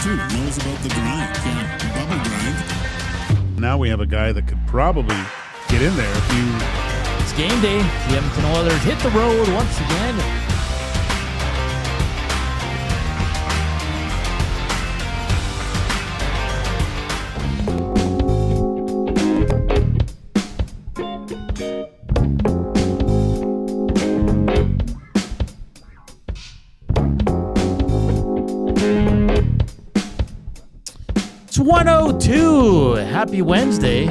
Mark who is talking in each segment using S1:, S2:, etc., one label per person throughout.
S1: too. Knows about the grind. Yeah, the bubble grind.
S2: Now we have a guy that could probably get in there if you...
S3: It's game day. The Edmonton Oilers hit the road once again. It's 1:02. Happy Wednesday.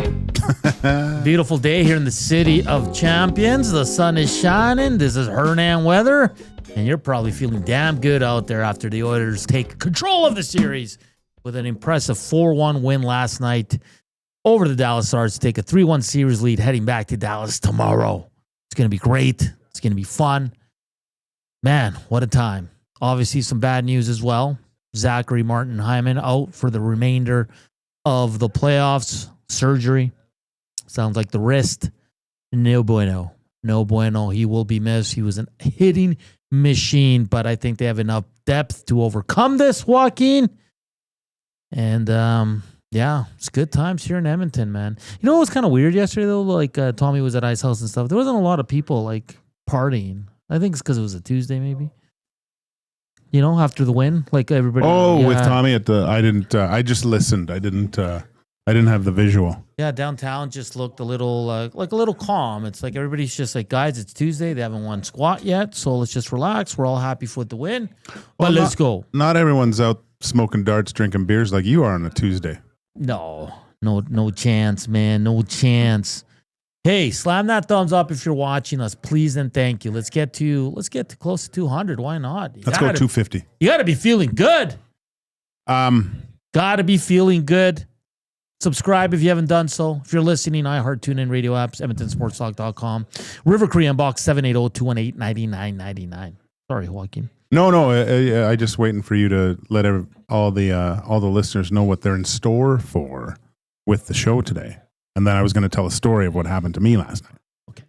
S3: Beautiful day here in the city of champions. The sun is shining. This is Hernan weather. And you're probably feeling damn good out there after the Oilers take control of the series with an impressive 4-1 win last night over the Dallas Stars to take a 3-1 series lead heading back to Dallas tomorrow. It's going to be great. It's going to be fun. Man, what a time. Obviously, some bad news as well. Zachary, Martin, Hyman out for the remainder of the playoffs. Surgery. Sounds like the wrist. No bueno. No bueno. He will be missed. He was a hitting machine, but I think they have enough depth to overcome this, Joaquin. And, yeah, it's good times here in Edmonton, man. You know what was kind of weird yesterday, though? Like, Tommy was at Ice House and stuff. There wasn't a lot of people, like, partying. I think it's because it was a Tuesday, maybe. You know, after the win, like everybody.
S2: Oh, yeah. With Tommy at the... I didn't... I just listened. I didn't have the visual.
S3: Yeah, downtown just looked a little like a little calm. It's like everybody's just like, guys, it's Tuesday. They haven't won squat yet, so let's just relax. We're all happy for the win, but let's go.
S2: Not everyone's out smoking darts, drinking beers like you are on a Tuesday.
S3: No chance, man, no chance. Hey, slam that thumbs up if you're watching us, please and thank you. Let's get to close to 200. Why not?
S2: Let's go 250.
S3: You got to be feeling good. Got to be feeling good. Subscribe if you haven't done so. If you're listening, iHeart, TuneIn, radio apps, EdmontonSportsTalk.com. River Korean Box 780-218-9999. Sorry, Joaquin.
S2: No. I just waiting for you to let all the listeners know what they're in store for with the show today. And then I was going to tell a story of what happened to me last night.
S3: Okay.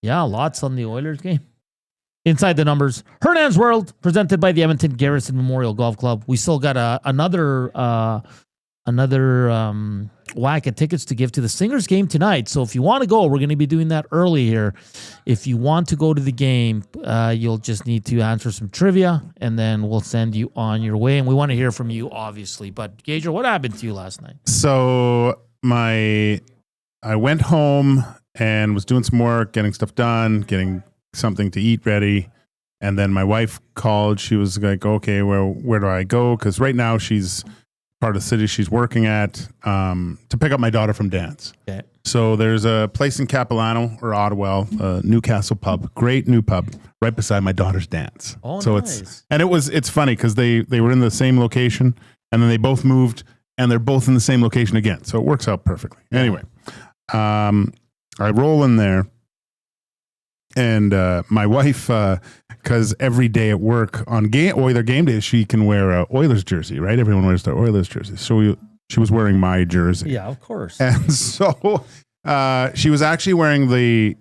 S3: Yeah, lots on the Oilers game. Inside the numbers, Hernan's World, presented by the Edmonton Garrison Memorial Golf Club. We still got another whack of tickets to give to the Singers game tonight. So if you want to go, we're going to be doing that early here. If you want to go to the game, you'll just need to answer some trivia, and then we'll send you on your way. And we want to hear from you, obviously. But, Gage, what happened to you last night?
S2: So I went home and was doing some work, getting stuff done, getting something to eat ready. And then my wife called. She was like, okay, well, where do I go? Because right now she's part of the city she's working at to pick up my daughter from dance. Okay. So there's a place in Capilano or Ottawa, Newcastle pub, great new pub right beside my daughter's dance.
S3: Oh,
S2: so
S3: nice.
S2: It's funny because they were in the same location and then they both moved and they're both in the same location again. So it works out perfectly. Yeah. Anyway, I roll in there and my wife, because every day at work on Oiler game day, she can wear a Oilers jersey, right? Everyone wears their Oilers jersey. So she was wearing my jersey.
S3: Yeah, of course.
S2: And so she was actually wearing the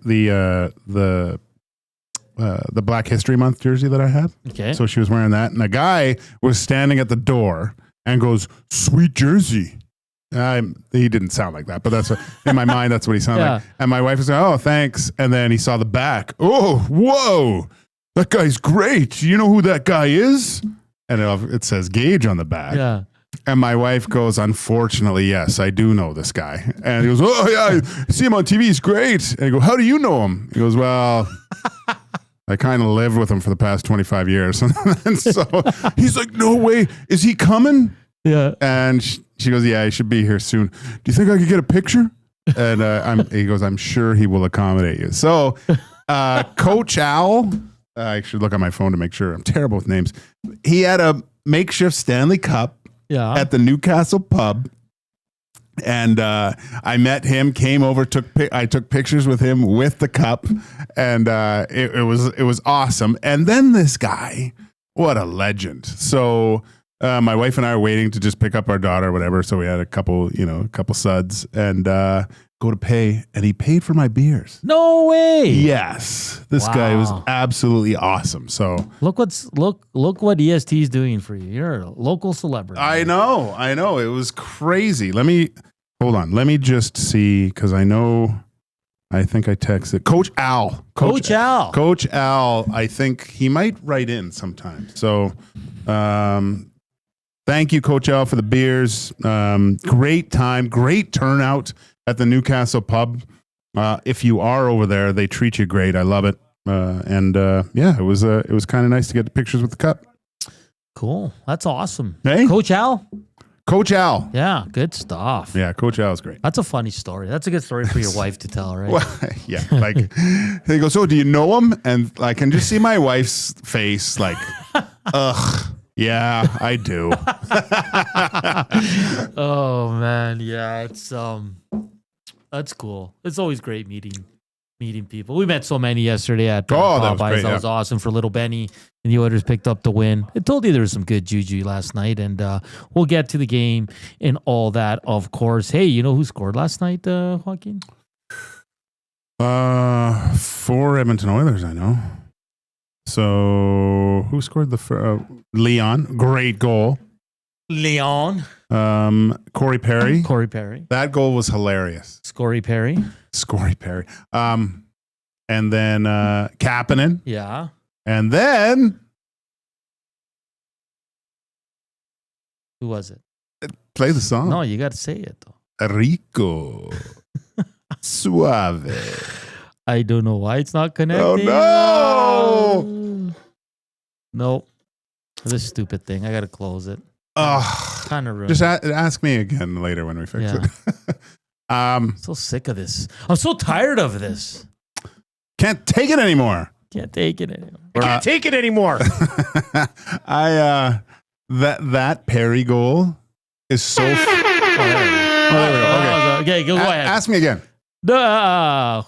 S2: Black History Month jersey that I have.
S3: Okay.
S2: So she was wearing that. And a guy was standing at the door and goes, "Sweet jersey." He didn't sound like that, but that's what, in my mind, that's what he sounded like. And my wife was like, "Oh, thanks." And then he saw the back. "Oh, whoa. That guy's great. You know who that guy is?" And it says Gage on the back.
S3: Yeah.
S2: And my wife goes, "Unfortunately, yes, I do know this guy." And he goes, "Oh, yeah, I see him on TV. He's great." And I go, "How do you know him?" He goes, "Well, I kind of lived with him for the past 25 years. And so he's like, "No way. Is he coming?"
S3: Yeah.
S2: And she goes, "Yeah, he should be here soon. Do you think I could get a picture?" And he goes, "I'm sure he will accommodate you." So Coach Al... I should look on my phone to make sure. I'm terrible with names. He had a makeshift Stanley Cup at the Newcastle pub. And I met him, came over, I took pictures with him with the cup. And it was awesome. And then this guy, what a legend. So my wife and I are waiting to just pick up our daughter or whatever. So we had a couple suds. And go to pay, and he paid for my beers.
S3: No way.
S2: Yes, this guy was
S3: Wow.
S2: absolutely awesome. So
S3: Look what EST is doing for you. You're a local celebrity.
S2: I know. It was crazy. Let me just see, because I think I texted Coach Al.
S3: Coach Al.
S2: Coach Al, I think he might write in sometime. So thank you, Coach Al, for the beers. Great time, great turnout at the Newcastle pub. If you are over there, they treat you great. I love it. It was kind of nice to get the pictures with the cup.
S3: Cool. That's awesome.
S2: Hey?
S3: Coach Al?
S2: Coach Al.
S3: Yeah, good stuff.
S2: Yeah, Coach Al is great.
S3: That's a funny story. That's a good story for your wife to tell, right?
S2: Well, yeah, like they go, so do you know him? And I can just see my wife's face, like, ugh, yeah, I do.
S3: Oh man, yeah, it's that's cool. It's always great meeting people. We met so many yesterday at
S2: that was
S3: Popeyes.
S2: great,
S3: That was awesome for little Benny, and the Oilers picked up the win. I told you there was some good juju last night, and we'll get to the game and all that, of course. Hey, you know who scored last night, Joaquin?
S2: 4 Edmonton Oilers, I know. So who scored the Leon? Great goal.
S3: Leon.
S2: Corey Perry.
S3: Corey Perry.
S2: That goal was hilarious.
S3: Scory Perry.
S2: Scory Perry. And then Kapanen.
S3: Yeah.
S2: And then
S3: Who was it?
S2: play the song.
S3: No, you got to say it though.
S2: Rico. Suave.
S3: I don't know why it's not connecting.
S2: Oh, no.
S3: Nope. This stupid thing. I got to close it.
S2: Ugh.
S3: Kind of ruined.
S2: Just ask me again later when we fix it.
S3: So sick of this. I'm so tired of this.
S2: Can't take it anymore.
S3: Can't take it anymore.
S4: I can't take it anymore.
S2: That Perry goal is so. There we go.
S3: Okay, go ahead.
S2: Ask me again.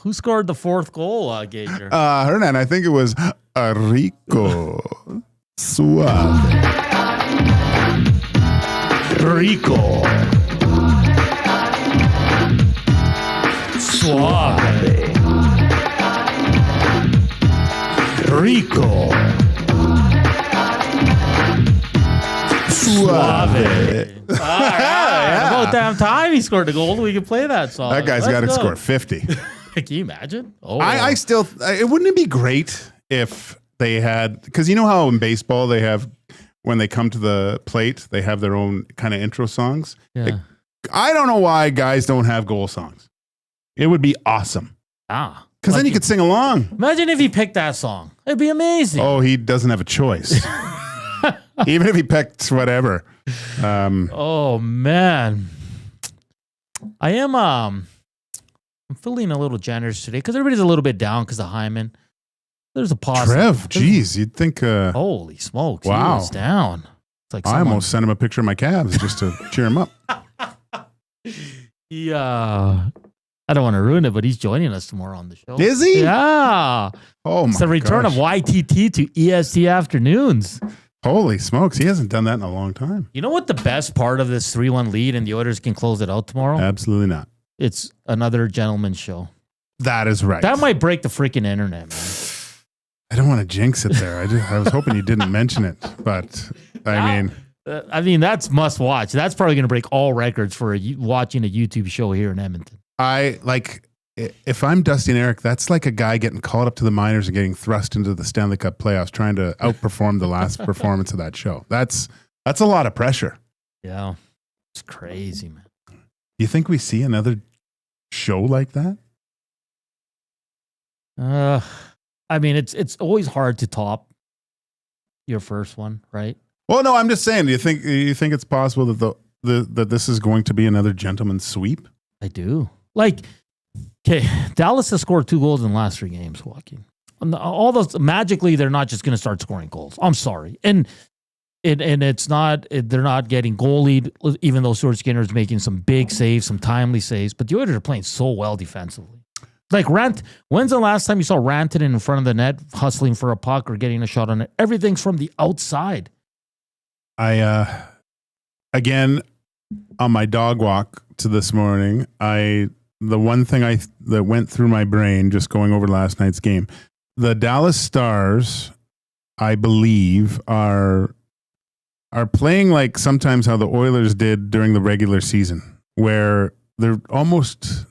S3: Who scored the fourth goal, Gager?
S2: Hernan, I think it was Rico. Suave.
S3: Rico. Suave. Rico. Suave. All right. About damn time he scored the goal. We can play that song.
S2: That guy's got to score 50.
S3: Can you imagine? Oh,
S2: I still, wouldn't it be great if they had, because you know how in baseball they have, when they come to the plate, they have their own kind of intro songs.
S3: Yeah.
S2: I don't know why guys don't have goal songs. It would be awesome. Because then you could sing along.
S3: Imagine if he picked that song. It'd be amazing.
S2: Oh, he doesn't have a choice. Even if he picked whatever.
S3: Oh man, I am. I'm feeling a little generous today because everybody's a little bit down because of Hyman. There's a pause.
S2: Trev, geez, you'd think.
S3: Holy smokes!
S2: Wow.
S3: He was down. It's like
S2: I almost sent him a picture of my calves just to cheer him up.
S3: Yeah. I don't want to ruin it, but he's joining us tomorrow on the show.
S2: Is he?
S3: Yeah.
S2: Oh my!
S3: It's the return
S2: gosh.
S3: of YTT to EST afternoons.
S2: Holy smokes, he hasn't done that in a long time.
S3: You know what the best part of this 3-1 lead and the Oilers can close it out tomorrow?
S2: Absolutely not.
S3: It's another gentleman's show.
S2: That is right.
S3: That might break the freaking internet, man.
S2: I don't want to jinx it there. I was hoping you didn't mention it, but I mean,
S3: that's must watch. That's probably going to break all records for watching a YouTube show here in Edmonton.
S2: If I'm Dusty and Eric, that's like a guy getting called up to the minors and getting thrust into the Stanley Cup playoffs, trying to outperform the last performance of that show. That's a lot of pressure.
S3: Yeah, it's crazy, man.
S2: Do you think we see another show like that?
S3: I mean, it's always hard to top your first one, right?
S2: Well, no, I'm just saying. Do you think it's possible that that this is going to be another gentleman's sweep?
S3: I do. Like, okay, Dallas has scored 2 goals in the last 3 games, Joaquin. All those magically, they're not just going to start scoring goals. I'm sorry, and it's not. They're not getting goalied, even though Stuart Skinner's making some big saves, some timely saves. But the Oilers are playing so well defensively. Like when's the last time you saw Rantanen in front of the net hustling for a puck or getting a shot on it? Everything's from the outside.
S2: Again, on my dog walk to this morning, I the one thing that went through my brain just going over last night's game, the Dallas Stars, I believe, are playing like sometimes how the Oilers did during the regular season, where they're almost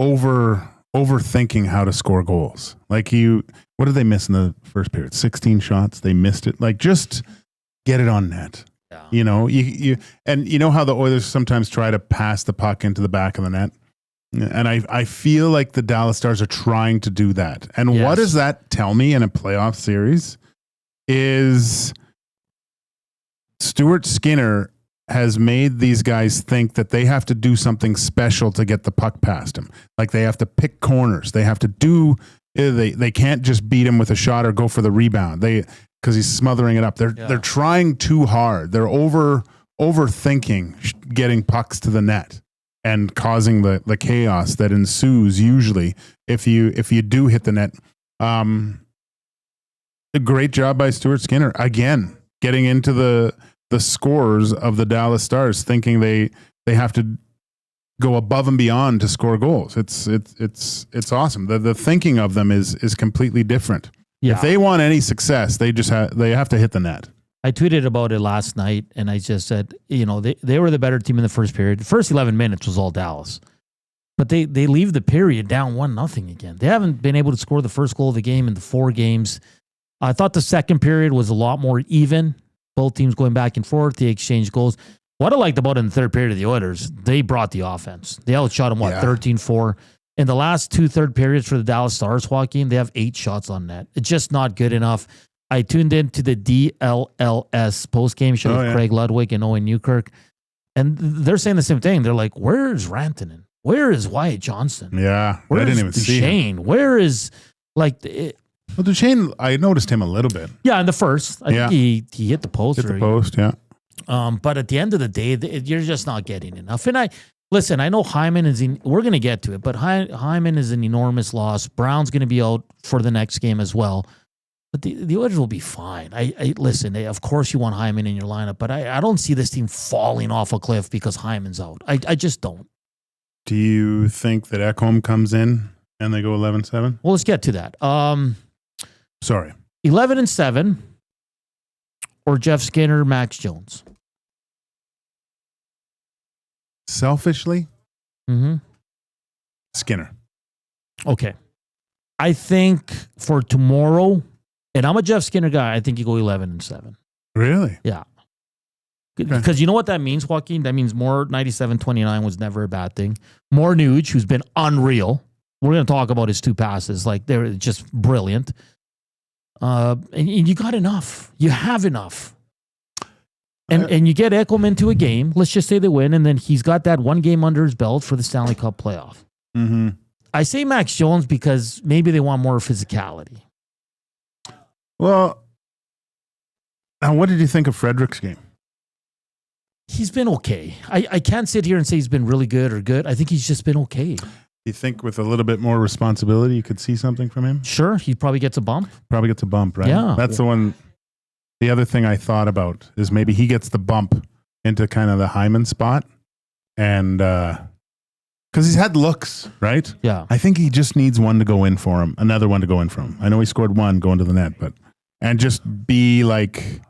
S2: overthinking how to score goals. Like what did they miss in the first period? 16 shots. They missed it. Like, just get it on net. Yeah. You know, you know how the Oilers sometimes try to pass the puck into the back of the net. And I feel like the Dallas Stars are trying to do that. And what does that tell me in a playoff series is Stuart Skinner has made these guys think that they have to do something special to get the puck past him. Like, they have to pick corners. They have to do, they can't just beat him with a shot or go for the rebound. Because he's smothering it up. They're trying too hard. They're overthinking getting pucks to the net and causing the chaos that ensues usually if you do hit the net. A great job by Stuart Skinner again, getting into the scores of the Dallas Stars, thinking they have to go above and beyond to score goals. It's awesome. The thinking of them is completely different. Yeah. If they want any success, they have to hit the net.
S3: I tweeted about it last night, and I just said, you know, they were the better team in the first period. The first 11 minutes was all Dallas. But they leave the period down 1-0 again. They haven't been able to score the first goal of the game in the 4 games. I thought the second period was a lot more even. Both teams going back and forth. They exchanged goals. What I liked about it in the third period of the Oilers, they brought the offense. They outshot them, 13-4. In the last 2 third periods for the Dallas Stars, Joaquin, they have 8 shots on net. It's just not good enough. I tuned into the DLLS postgame show with Craig Ludwig and Owen Newkirk, and they're saying the same thing. They're like, where's Rantanen? Where is Wyatt Johnston?
S2: Yeah,
S3: where
S2: I didn't even see him.
S3: Where is, like...
S2: Well, Duchesne, I noticed him a little bit.
S3: Yeah, in the first. I think he hit the post.
S2: Yeah.
S3: But at the end of the day, you're just not getting enough. And I know Hyman we're going to get to it, but Hyman is an enormous loss. Brown's going to be out for the next game as well. But the Oilers will be fine. Listen, of course you want Hyman in your lineup, but I don't see this team falling off a cliff because Hyman's out. I just don't.
S2: Do you think that Ekholm comes in and they go 11-7?
S3: Well, let's get to that.
S2: Sorry.
S3: 11-7 or Jeff Skinner, Max Jones?
S2: Selfishly? Skinner.
S3: Okay. I think for tomorrow, and I'm a Jeff Skinner guy, I think you go 11-7.
S2: Really?
S3: Yeah. Because you know what that means, Joaquin? That means more 97-29 was never a bad thing. More Nuge, who's been unreal. We're going to talk about his 2 passes. Like, they're just brilliant. And you got enough. You have enough. And you get Ekholm into a game. Let's just say they win, and then he's got that 1 game under his belt for the Stanley Cup playoff.
S2: Mm-hmm.
S3: I say Max Jones because maybe they want more physicality.
S2: Well, now what did you think of Frederick's game?
S3: He's been okay. I can't sit here and say he's been really good or good. I think he's just been okay.
S2: You think with a little bit more responsibility, you could see something from him?
S3: Sure. He probably gets a bump.
S2: Probably gets a bump, right?
S3: Yeah.
S2: That's the one. The other thing I thought about is maybe he gets the bump into kind of the Hyman spot. And because he's had looks, right?
S3: Yeah.
S2: I think he just needs one to go in for him, another one to go in for him. I know he scored 1 going to the net, and just be like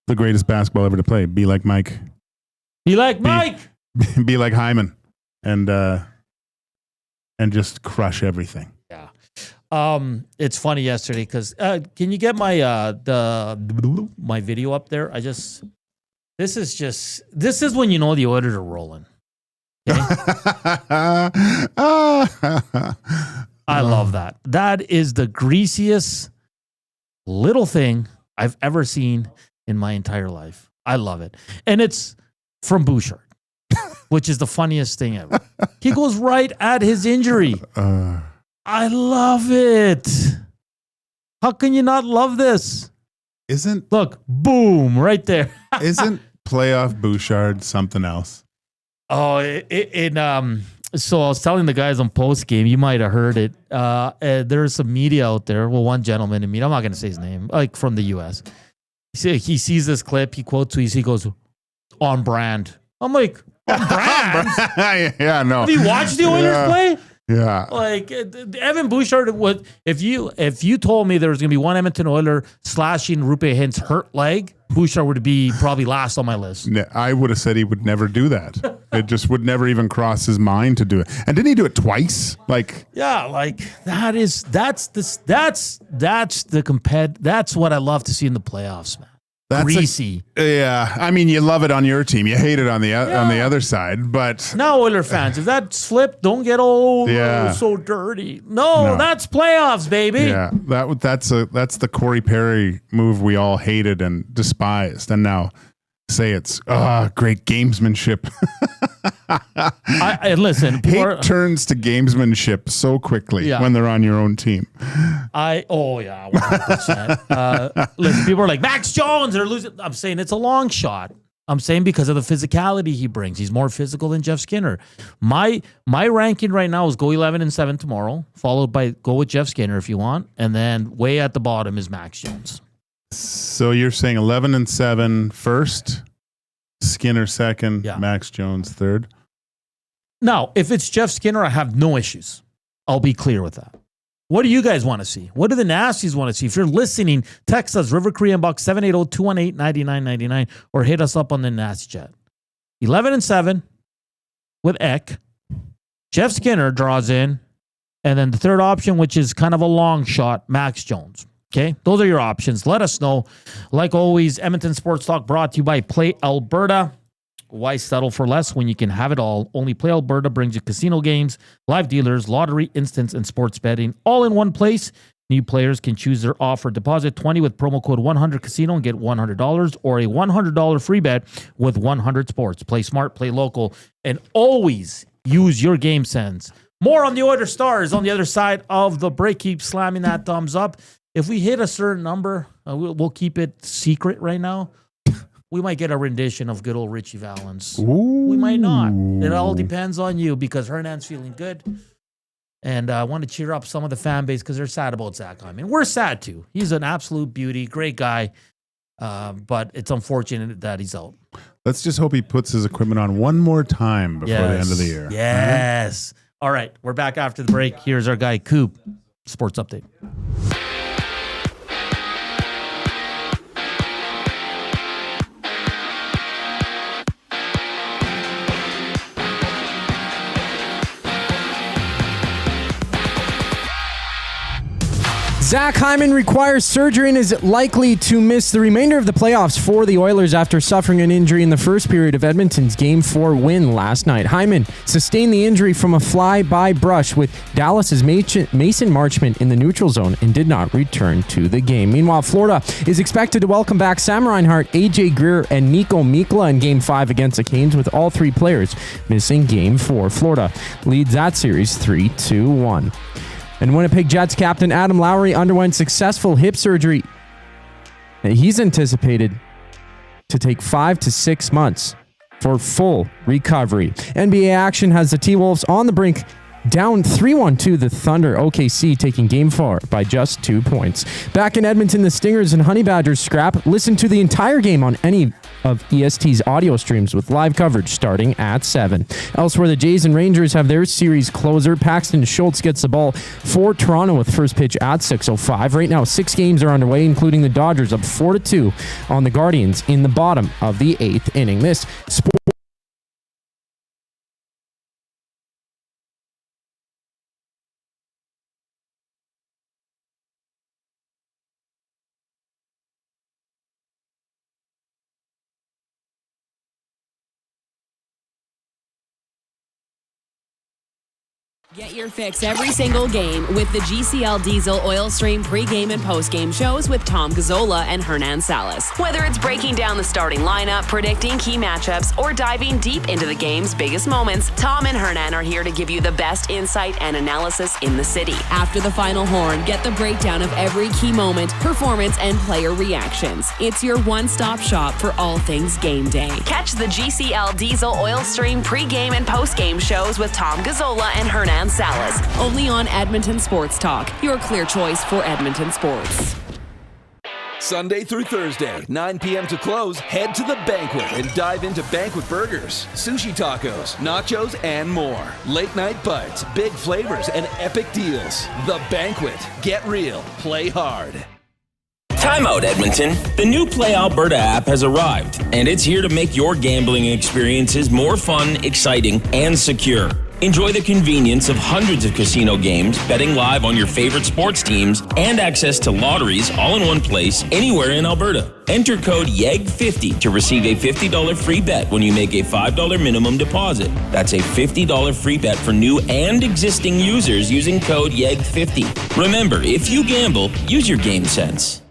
S2: the greatest basketball ever to play. Be like Mike.
S3: Be like Mike.
S2: Be like Hyman. And just crush everything. Yeah.
S3: It's funny yesterday because can you get my my video up there? This is when you know the Oilers are rolling. Okay? I love that. That is the greasiest little thing I've ever seen in my entire life. I love it. And it's from Bouchard, which is the funniest thing ever. He goes right at his injury. I love it. How can you not love this?
S2: Look,
S3: boom, right there.
S2: Isn't playoff Bouchard something else?
S3: Oh, so I was telling the guys on post game, you might have heard it. There's some media out there. Well, one gentleman in media, I'm not going to say his name, like from the U.S. He sees this clip, he quotes tweets, he goes, on brand. I'm like, Brands.
S2: Yeah, no.
S3: Have you watched the Oilers play?
S2: Yeah.
S3: Like Evan Bouchard would, if you told me there was going to be one Edmonton Oiler slashing Rupe Hint's hurt leg, Bouchard would be probably last on my list.
S2: I would have said he would never do that. It just would never even cross his mind to do it. And didn't he do it twice? Like,
S3: yeah, like that's what I love to see in the playoffs, man.
S2: That's
S3: greasy.
S2: Yeah, I mean, you love it on your team. You hate it on the other side. But
S3: now, Oiler fans, if that's flipped, don't get so dirty. No, that's playoffs, baby.
S2: Yeah, that's the Corey Perry move we all hated and despised, and now say it's great gamesmanship.
S3: Listen,
S2: hate turns to gamesmanship so quickly when they're on your own team.
S3: 100%. Listen, people are like, Max Jones, they're losing. I'm saying it's a long shot. I'm saying because of the physicality he brings. He's more physical than Jeff Skinner. My ranking right now is go 11-7 tomorrow, followed by go with Jeff Skinner if you want, and then way at the bottom is Max Jones.
S2: So you're saying 11-7 first, Skinner second, Max Jones third?
S3: Now, if it's Jeff Skinner, I have no issues. I'll be clear with that. What do you guys want to see? What do the Nasties want to see? If you're listening, text us, River Korean Buck 780-218-9999, or hit us up on the Nasty Chat. 11-7 with Eck. Jeff Skinner draws in. And then the third option, which is kind of a long shot, Max Jones. Okay, those are your options. Let us know. Like always, Edmonton Sports Talk brought to you by Play Alberta. Why settle for less when you can have it all? Only Play Alberta brings you casino games, live dealers, lottery, instants, and sports betting all in one place. New players can choose their offer. Deposit $20 with promo code 100casino and get $100, or a $100 free bet with 100 sports. Play smart, play local, and always use your game sense. More on the Oilers Stars on the other side of the break. Keep slamming that thumbs up. If we hit a certain number, we'll keep it secret right now. We might get a rendition of good old Richie Valens.
S2: Ooh.
S3: We might not. It all depends on you because Hernan's feeling good. And I want to cheer up some of the fan base because they're sad about Zach Hyman. We're sad too. He's an absolute beauty, great guy. But it's unfortunate that he's out.
S2: Let's just hope he puts his equipment on one more time before the end of the year.
S3: Yes. All right. We're back after the break. Here's our guy, Koob. Sports Update.
S4: Zach Hyman requires surgery and is likely to miss the remainder of the playoffs for the Oilers after suffering an injury in the first period of Edmonton's Game 4 win last night. Hyman sustained the injury from a fly-by brush with Dallas's Mason Marchment in the neutral zone and did not return to the game. Meanwhile, Florida is expected to welcome back Sam Reinhart, AJ Greer, and Nico Mikla in Game 5 against the Canes, with all three players missing Game 4. Florida leads that series 3-1. And Winnipeg Jets captain Adam Lowry underwent successful hip surgery. He's anticipated to take 5 to 6 months for full recovery. NBA action has the T-Wolves on the brink, down 3-1 to the Thunder. OKC taking Game 4 by just 2 points. Back in Edmonton, the Stingers and Honey Badgers scrap. Listen to the entire game on any of EST's audio streams with live coverage starting at 7. Elsewhere, the Jays and Rangers have their series closer. Paxton Schultz gets the ball for Toronto with first pitch at 6:05. Right now, 6 games are underway, including the Dodgers up 4-2 on the Guardians in the bottom of the 8th inning. This
S5: Get your fix every single game with the GCL Diesel Oil Stream pregame and postgame shows with Tom Gazzola and Hernan Salas. Whether it's breaking down the starting lineup, predicting key matchups, or diving deep into the game's biggest moments, Tom and Hernan are here to give you the best insight and analysis in the city. After the final horn, get the breakdown of every key moment, performance, and player reactions. It's your one-stop shop for all things game day. Catch the GCL Diesel Oil Stream pregame and postgame shows with Tom Gazzola and Hernan Salas, only on Edmonton Sports Talk, your clear choice for Edmonton sports.
S6: Sunday through Thursday, 9 p.m. to close, head to The Banquet and dive into banquet burgers, sushi tacos, nachos, and more. Late night bites, big flavors, and epic deals. The Banquet. Get real. Play hard.
S7: Time out, Edmonton. The new Play Alberta app has arrived, and it's here to make your gambling experiences more fun, exciting, and secure. Enjoy the convenience of hundreds of casino games, betting live on your favorite sports teams, and access to lotteries all in one place, anywhere in Alberta. Enter code YEG50 to receive a $50 free bet when you make a $5 minimum deposit. That's a $50 free bet for new and existing users using code YEG50. Remember, if you gamble, use your game sense.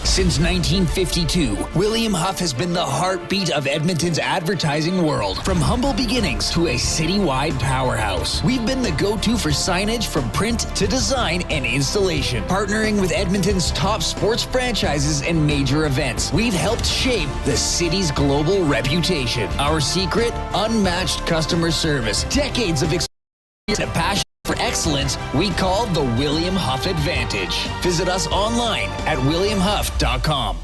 S8: Since 1952, William Huff has been the heartbeat of Edmonton's advertising world. From humble beginnings to a citywide powerhouse, we've been the go-to for signage from print to design and installation. Partnering with Edmonton's top sports franchises and major events, we've helped shape the city's global reputation. Our secret? Unmatched customer service, decades of experience, and a passion for excellence we call the William Huff Advantage. Visit us online at williamhuff.com.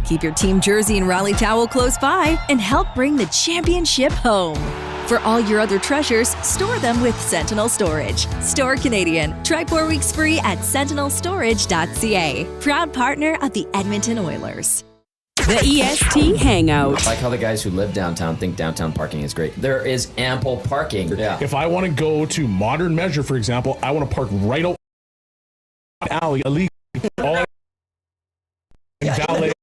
S9: Keep your team jersey and rally towel close by and help bring the championship home. For all your other treasures, store them with Sentinel Storage. Store Canadian. Try 4 weeks free at sentinelstorage.ca. Proud partner of the Edmonton Oilers.
S5: The EST Hangout.
S10: I like how the guys who live downtown think downtown parking is great. There is ample parking. Yeah.
S11: If I want to go to Modern Measure, for example, I want to park right out alley, illegally. All valet.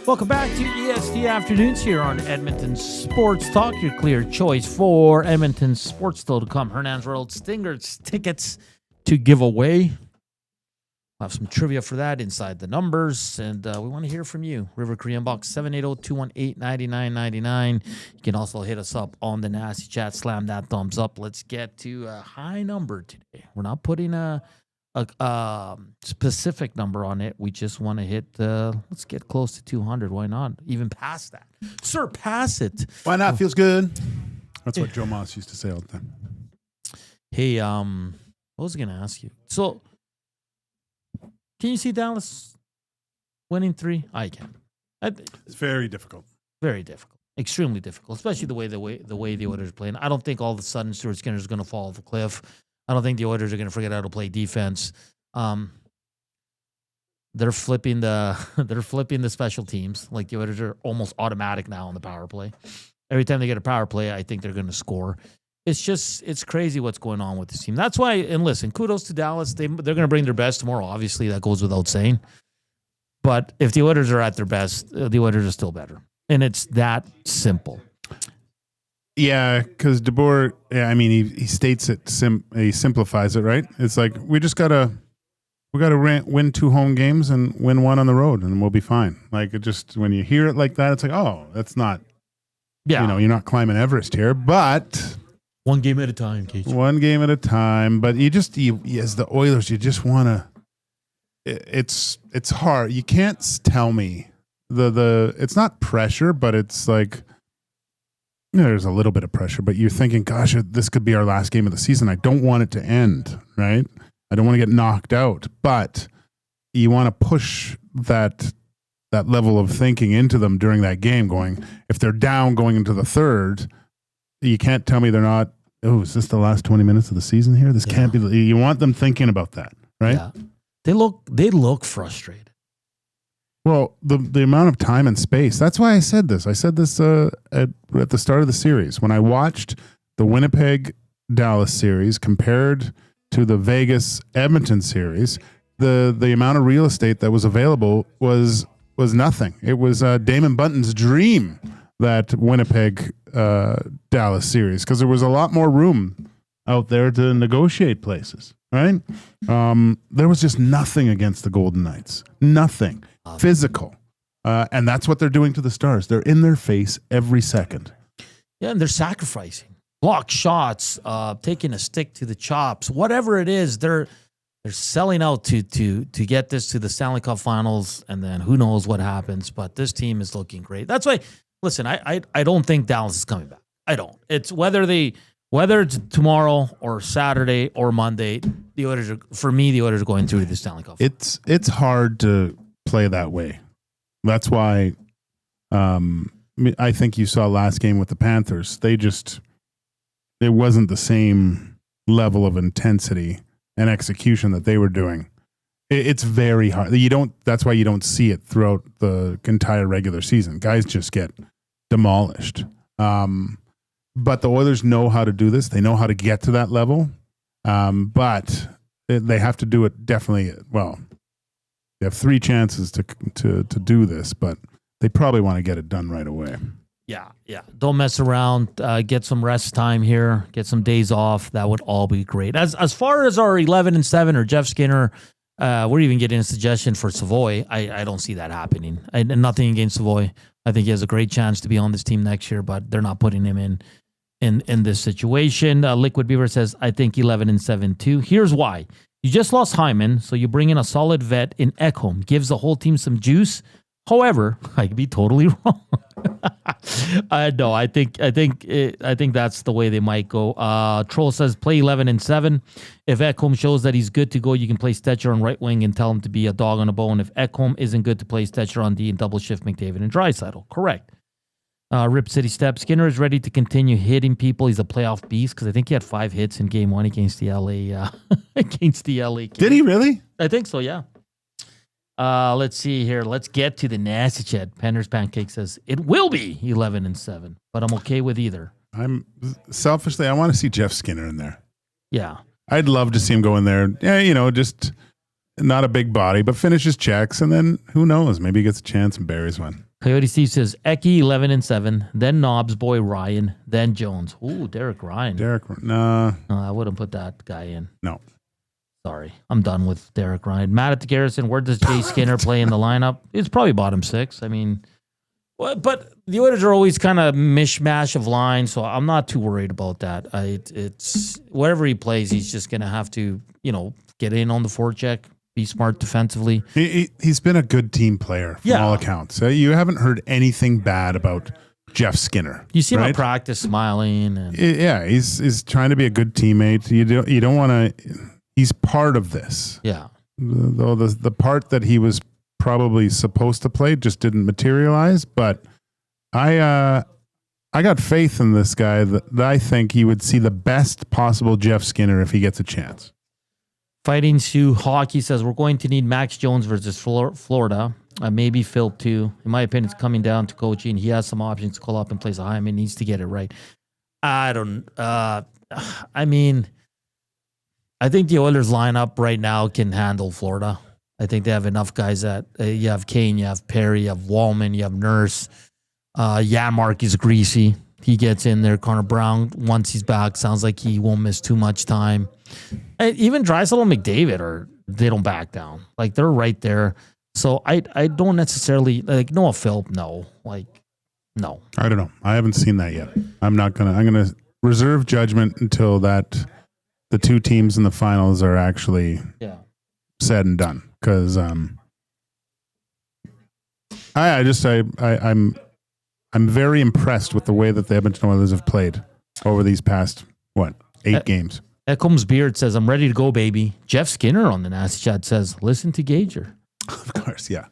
S3: Welcome back to EST Afternoons here on Edmonton Sports Talk, your clear choice for Edmonton Sports still to come. Hernan's World Stingers tickets to give away. We'll have some trivia for that inside the numbers, and we want to hear from you. River Korean Box 780-218-9999. You can also hit us up on the Nasty Chat. Slam that thumbs up. Let's get to a high number today. We're not putting a specific number on it. We just want to hit, let's get close to 200. Why not? Even past that. Surpass it.
S2: Why not? Feels good. That's what Joe Moss used to say all the time.
S3: Hey, what was I going to ask you? So, can you see Dallas winning 3? I can.
S2: It's very difficult.
S3: Very difficult. Extremely difficult, especially the way the Oilers are playing. I don't think all of a sudden Stuart Skinner is going to fall off a cliff. I don't think the Oilers are going to forget how to play defense. They're flipping the special teams. Like, the Oilers are almost automatic now on the power play. Every time they get a power play, I think they're going to score. It's crazy what's going on with this team. That's why, and listen, kudos to Dallas. They're going to bring their best tomorrow. Obviously, that goes without saying. But if the Oilers are at their best, the Oilers are still better. And it's that simple.
S2: Yeah, because DeBoer, he states it, he simplifies it, right? It's like, we gotta win 2 home games and win 1 on the road, and we'll be fine. Like, it just, when you hear it like that, it's like, oh, that's not, you're not climbing Everest here, but
S3: 1 game at a time, Gage.
S2: 1 game at a time. But you as the Oilers, you just want to. It's hard. You can't tell me it's not pressure, but it's like. There's a little bit of pressure, but you're thinking, gosh, this could be our last game of the season. I don't want it to end, right? I don't want to get knocked out, but you want to push that level of thinking into them during that game, going, if they're down going into the third, you can't tell me they're not oh, is this the last 20 minutes of the season here? This can't be. You want them thinking about that, right?
S3: Yeah. They look frustrated.
S2: Well, the amount of time and space. That's why I said this. I said this at the start of the series. When I watched the Winnipeg-Dallas series compared to the Vegas-Edmonton series, the amount of real estate that was available was nothing. It was Damon Bunton's dream, that Winnipeg Dallas series, because there was a lot more room out there to negotiate places, right? There was just nothing against the Golden Knights. Nothing. Physical. And that's what they're doing to the Stars. They're in their face every second.
S3: Yeah, and they're sacrificing. Block shots, taking a stick to the chops, whatever it is, they're selling out to get this to the Stanley Cup Finals, and then who knows what happens. But this team is looking great. That's why, listen, I don't think Dallas is coming back. I don't. It's whether it's tomorrow or Saturday or Monday, the Oilers are going through to the Stanley Cup Finals.
S2: It's hard to play that way. That's why I think you saw last game with the Panthers. It wasn't the same level of intensity and execution that they were doing. It's very hard. That's why you don't see it throughout the entire regular season. Guys just get demolished. But the Oilers know how to do this. They know how to get to that level. But they have to do it definitely. Well, they have 3 chances to do this, but they probably want to get it done right away.
S3: Yeah. Don't mess around. Get some rest time here. Get some days off. That would all be great. As far as our 11-7 or Jeff Skinner, we're even getting a suggestion for Savoy. I don't see that happening. Nothing against Savoy. I think he has a great chance to be on this team next year, but they're not putting him in this situation. Liquid Beaver says, I think 11-7 too. Here's why. You just lost Hyman, so you bring in a solid vet in Ekholm. Gives the whole team some juice. However, I could be totally wrong. No, I think that's the way they might go. Troll says play 11-7. If Ekholm shows that he's good to go, you can play Stetcher on right wing and tell him to be a dog on a bone. If Ekholm isn't good to play Stetcher on D and double shift McDavid and Draisaitl. Correct. Rip City Step. Skinner is ready to continue hitting people. He's a playoff beast because I think he had 5 hits in Game 1 against the LA. Against the LA Kings.
S2: Did he really?
S3: I think so. Yeah. Let's see here. Let's get to the nasty chat. Penner's Pancake says it will be 11-7, but I'm okay with either.
S2: I'm selfishly, I want to see Jeff Skinner in there.
S3: Yeah.
S2: I'd love to see him go in there. Yeah, just not a big body, but finishes checks, and then who knows? Maybe he gets a chance and buries one.
S3: Coyote Steve says Eki 11-7, then Knobs boy Ryan, then Jones. Ooh, Derek Ryan.
S2: No,
S3: I wouldn't put that guy in.
S2: No.
S3: Sorry, I'm done with Derek Ryan. Matt at the Garrison, where does Jay Skinner play in the lineup? It's probably bottom 6. I mean, but the Oilers are always kind of mishmash of lines, so I'm not too worried about that. It's wherever he plays, he's just going to have to, get in on the forecheck, be smart defensively.
S2: He's been a good team player from all accounts. You haven't heard anything bad about Jeff Skinner.
S3: You see him at practice smiling. And
S2: he's trying to be a good teammate. You don't want to. He's part of this.
S3: Yeah.
S2: Though the part that he was probably supposed to play just didn't materialize. But I got faith in this guy that I think he would see the best possible Jeff Skinner if he gets a chance.
S3: Fighting Sioux Hockey says we're going to need Max Jones versus Florida. Maybe Phil too. In my opinion, it's coming down to coaching. He has some options to call up in place of Hyman. Needs to get it right. I think the Oilers lineup right now can handle Florida. I think they have enough guys that you have Kane, you have Perry, you have Wallman, you have Nurse. Janmark is greasy. He gets in there. Connor Brown, once he's back, sounds like he won't miss too much time. And even Draisaitl and McDavid they don't back down. Like they're right there. So I don't necessarily Noah Philp. No. No.
S2: I don't know. I haven't seen that yet. I'm gonna reserve judgment until that. The 2 teams in the finals are actually said and done. Because I'm very impressed with the way that the Edmonton Oilers have played over these past 8 games.
S3: Ekholm's Beard says, I'm ready to go, baby. Jeff Skinner on the Nasty Chat says, listen to Gager.
S2: Of course, yeah.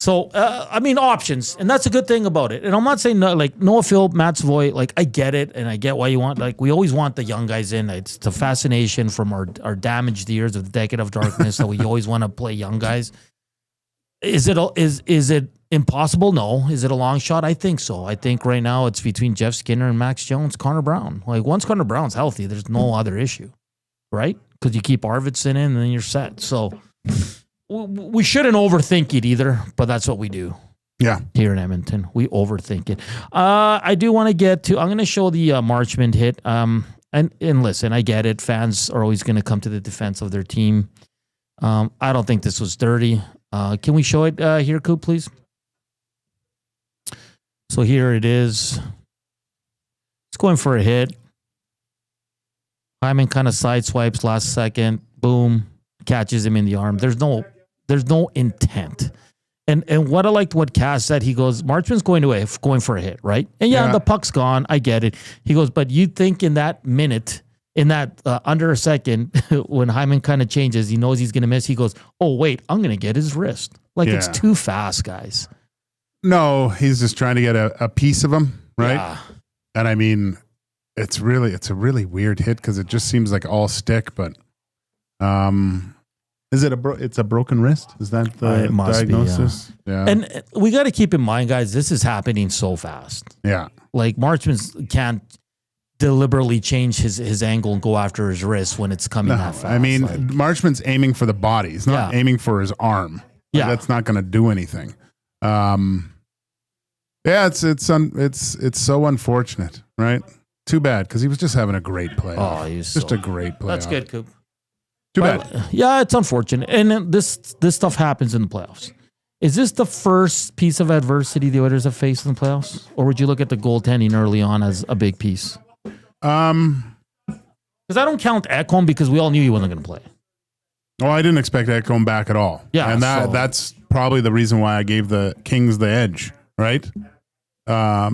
S3: So, I mean, options, and that's a good thing about it. And I'm not saying Noah Phil, Matt Savoy, I get it, and I get why you want, we always want the young guys in. It's the fascination from our damaged years of the decade of darkness that we always want to play young guys. Is it impossible? No. Is it a long shot? I think so. I think right now it's between Jeff Skinner and Max Jones, Connor Brown. Once Connor Brown's healthy, there's no other issue, right? Because you keep Arvidsson in, and then you're set. So we shouldn't overthink it either, but that's what we do.
S2: Yeah.
S3: Here in Edmonton, we overthink it. I do want to get to, I'm going to show the Marchment hit. And listen, I get it. Fans are always going to come to the defense of their team. I don't think this was dirty. Can we show it here, Koob, please? So here it is. It's going for a hit. Hyman kind of sideswipes last second. Boom. Catches him in the arm. There's no intent. And what I liked what Cass said, he goes, Marchman's going for a hit, right? And yeah, the puck's gone. I get it. He goes, but you think in that minute, in that under a second, when Hyman kind of changes, he knows he's going to miss. He goes, oh, wait, I'm going to get his wrist. It's too fast, guys.
S2: No, he's just trying to get a piece of him, right?
S3: Yeah.
S2: And I mean, it's a really weird hit because it just seems like all stick, but is it it's a broken wrist? Is that the diagnosis? Yeah.
S3: And we got to keep in mind, guys, this is happening so fast.
S2: Yeah.
S3: Marchman can't deliberately change his angle and go after his wrist when it's coming that fast.
S2: I mean, Marchman's aiming for the body. He's not aiming for his arm. That's not going to do anything. It's so unfortunate, right? Too bad, because he was just having a great play.
S3: Oh, he's
S2: just a great play.
S3: That's good, Koob.
S2: Too bad.
S3: Yeah, it's unfortunate. And this stuff happens in the playoffs. Is this the first piece of adversity the Oilers have faced in the playoffs? Or would you look at the goaltending early on as a big piece? Because I don't count Ekholm because we all knew he wasn't going to play.
S2: Well, I didn't expect Ekholm back at all.
S3: Yeah.
S2: And that's probably the reason why I gave the Kings the edge, right? But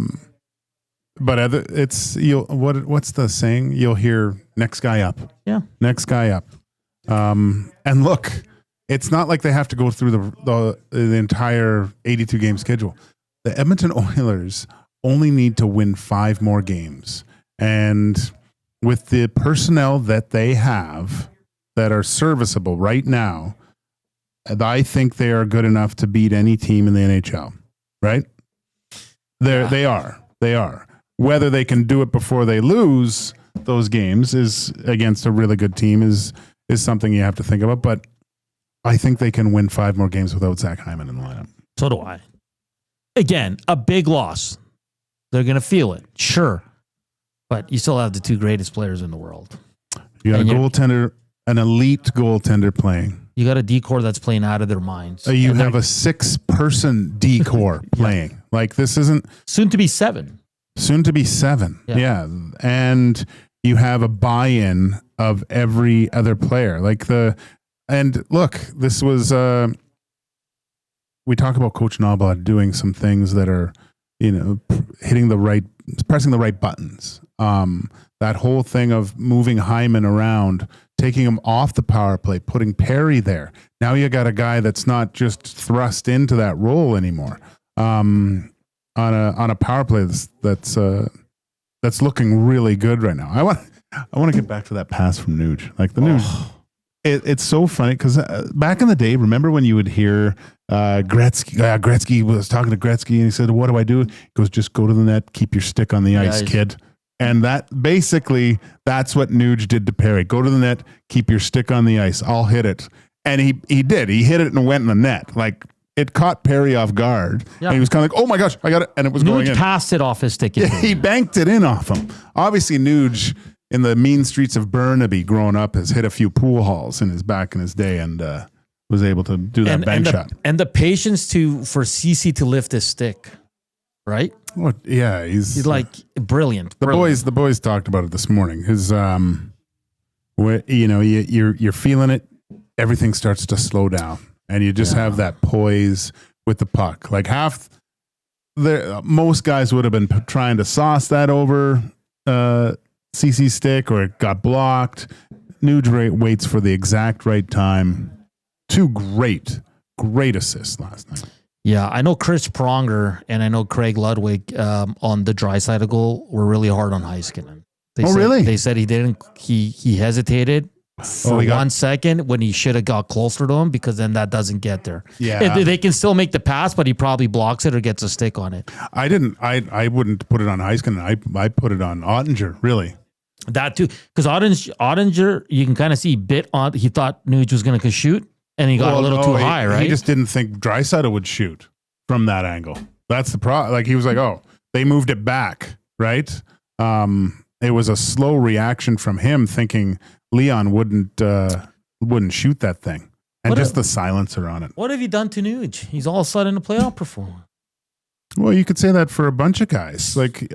S2: what's the saying? You'll hear next guy up.
S3: Yeah.
S2: Next guy up. And look, it's not like they have to go through the entire 82 game schedule. The Edmonton Oilers only need to win 5 more games. And with the personnel that they have that are serviceable right now, I think they are good enough to beat any team in the NHL, right? They are. Whether they can do it before they lose those games is against a really good team is something you have to think about. But I think they can win 5 more games without Zach Hyman in the lineup.
S3: So do I. Again, a big loss. They're going to feel it, sure. But you still have the 2 greatest players in the world.
S2: You got a goaltender, an elite goaltender playing.
S3: You got a D-core that's playing out of their minds.
S2: You have a 6-person D-core playing. This isn't...
S3: Soon to be 7.
S2: Soon to be 7. Yeah. And you have a buy-in of every other player. And look, this was... we talk about Coach Knobloch doing some things that are, pressing the right buttons. That whole thing of moving Hyman around, taking him off the power play, putting Perry there. Now you got a guy that's not just thrust into that role anymore. On a power play that's looking really good right now. I want to get back to that pass from Nuge. Nuge. It's so funny because back in the day, remember when you would hear Gretzky? Gretzky was talking to Gretzky and he said, "What do I do?" He goes, "Just go to the net, keep your stick on the ice, kid." And that's what Nuge did to Perry. Go to the net, keep your stick on the ice. I'll hit it. And he did. He hit it and went in the net. It caught Perry off guard. Yeah. And he was kind of like, oh my gosh, I got it. And it was going in.
S3: Nuge passed it off his stick.
S2: He banked it in off him. Obviously, Nuge, in the mean streets of Burnaby growing up, has hit a few pool halls in his day and was able to do that bank shot.
S3: And the patience for CC to lift his stick. Right?
S2: Well, yeah, he's
S3: brilliant.
S2: The boys talked about it this morning. His, you're feeling it. Everything starts to slow down, and you just have that poise with the puck. Most guys would have been trying to sauce that over CC stick, or it got blocked. Nuge waits for the exact right time. 2 great assists last night.
S3: Yeah, I know Chris Pronger and I know Craig Ludwig on the Draisaitl goal were really hard on Heiskanen.
S2: Really?
S3: They said he didn't. He hesitated for 1 second when he should have got closer to him, because then that doesn't get there.
S2: Yeah,
S3: they can still make the pass, but he probably blocks it or gets a stick on it.
S2: I wouldn't put it on Heiskanen. I put it on Ottinger. Really.
S3: That too, because Ottinger, you can kind of see bit on. He thought Nuge was going to shoot, and he got a little too high, right?
S2: He just didn't think Draisaitl would shoot from that angle. That's the problem. Like, he was like, oh, they moved it back, right? It was a slow reaction from him, thinking Leon wouldn't shoot that thing, and just the silencer on it.
S3: What have you done to Nuge? He's all of a sudden a playoff performer.
S2: Well, you could say that for a bunch of guys. Like,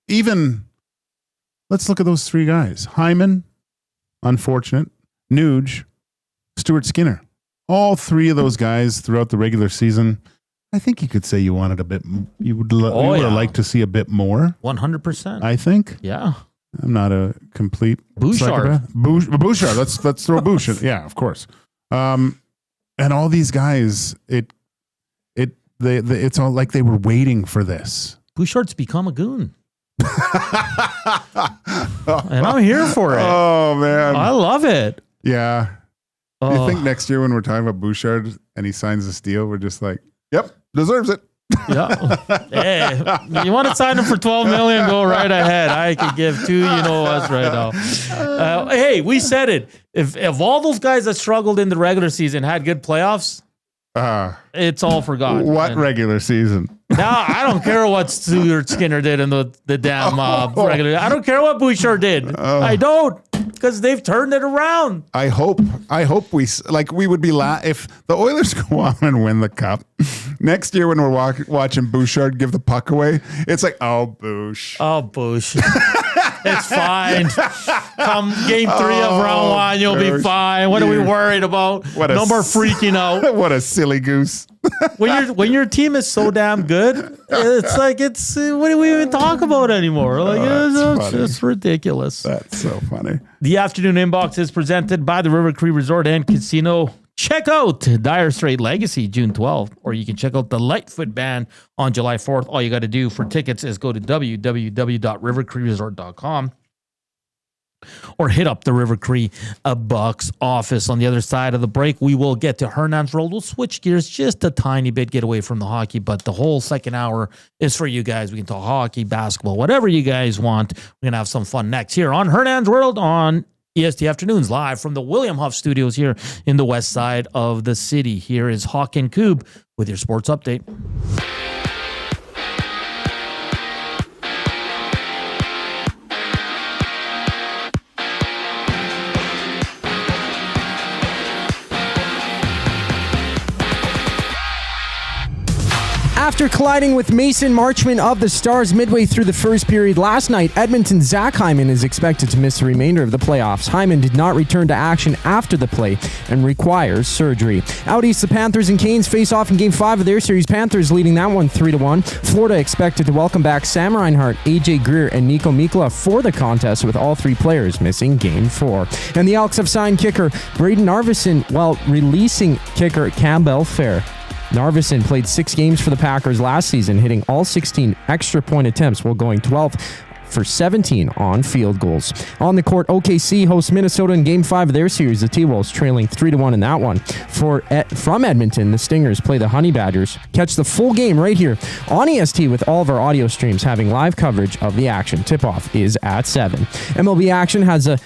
S2: even let's look at those three guys: Hyman, unfortunate; Nuge, Stuart Skinner. All three of those guys throughout the regular season, I think you could say you wanted a bit. You would have liked to see a bit more.
S3: 100%.
S2: I think.
S3: Yeah.
S2: I'm not a complete
S3: Bouchard.
S2: Bouchard. Let's throw Bush in. Yeah, of course. And all these guys, it's all like they were waiting for this.
S3: Bouchard's become a goon. And I'm here for it.
S2: Oh man,
S3: I love it.
S2: Yeah. You think next year when we're talking about Bouchard and he signs this deal, we're just like, yep, deserves it.
S3: Yeah. Hey, you want to sign him for $12 million? Go right ahead. I could give two. You know us right now. Hey, we said it. If all those guys that struggled in the regular season had good playoffs, it's all forgotten.
S2: What regular season?
S3: Now I don't care what Stuart Skinner did in the damn regular. I don't care what Bouchard did. I don't, because they've turned it around.
S2: I hope we would be if the Oilers go on and win the cup next year when we're watching Bouchard give the puck away. It's like, oh, Bouch.
S3: Oh, Bouch. It's fine. Come game 3 of round 1, you'll be fine. What are we worried about? No more freaking out.
S2: What a silly goose.
S3: When your team is so damn good, it's like what do we even talk about anymore? Like it's just ridiculous.
S2: That's so funny.
S3: The afternoon inbox is presented by the River Cree Resort and Casino. Check out Dire Straits Legacy June 12th, or you can check out the Lightfoot Band on July 4th. All you got to do for tickets is go to www.rivercreeresort.com or hit up the River Cree box office. On the other side of the break, we will get to Hernan's World. We'll switch gears just a tiny bit, get away from the hockey, but the whole second hour is for you guys. We can talk hockey, basketball, whatever you guys want. We're going to have some fun next here on Hernan's World on EST Afternoons, live from the William Huff Studios here in the west side of the city. Here is Joaquin Gage with your sports update.
S4: After colliding with Mason Marchment of the Stars midway through the first period last night, Edmonton's Zach Hyman is expected to miss the remainder of the playoffs. Hyman did not return to action after the play and requires surgery. Out east, the Panthers and Canes face off in Game 5 of their series. Panthers leading that one 3-1. Florida expected to welcome back Sam Reinhart, AJ Greer, and Nico Mikla for the contest, with all three players missing Game 4. And the Elks have signed kicker Braden Narveson while releasing kicker Campbell Fair. Narveson played 6 games for the Packers last season, hitting all 16 extra point attempts while going 12th for 17 on field goals. On the court, OKC hosts Minnesota in Game 5 of their series. The T-Wolves trailing 3-1 in that one. From Edmonton, the Stingers play the Honey Badgers. Catch the full game right here on EST with all of our audio streams having live coverage of the action. Tip-off is at 7. MLB action has a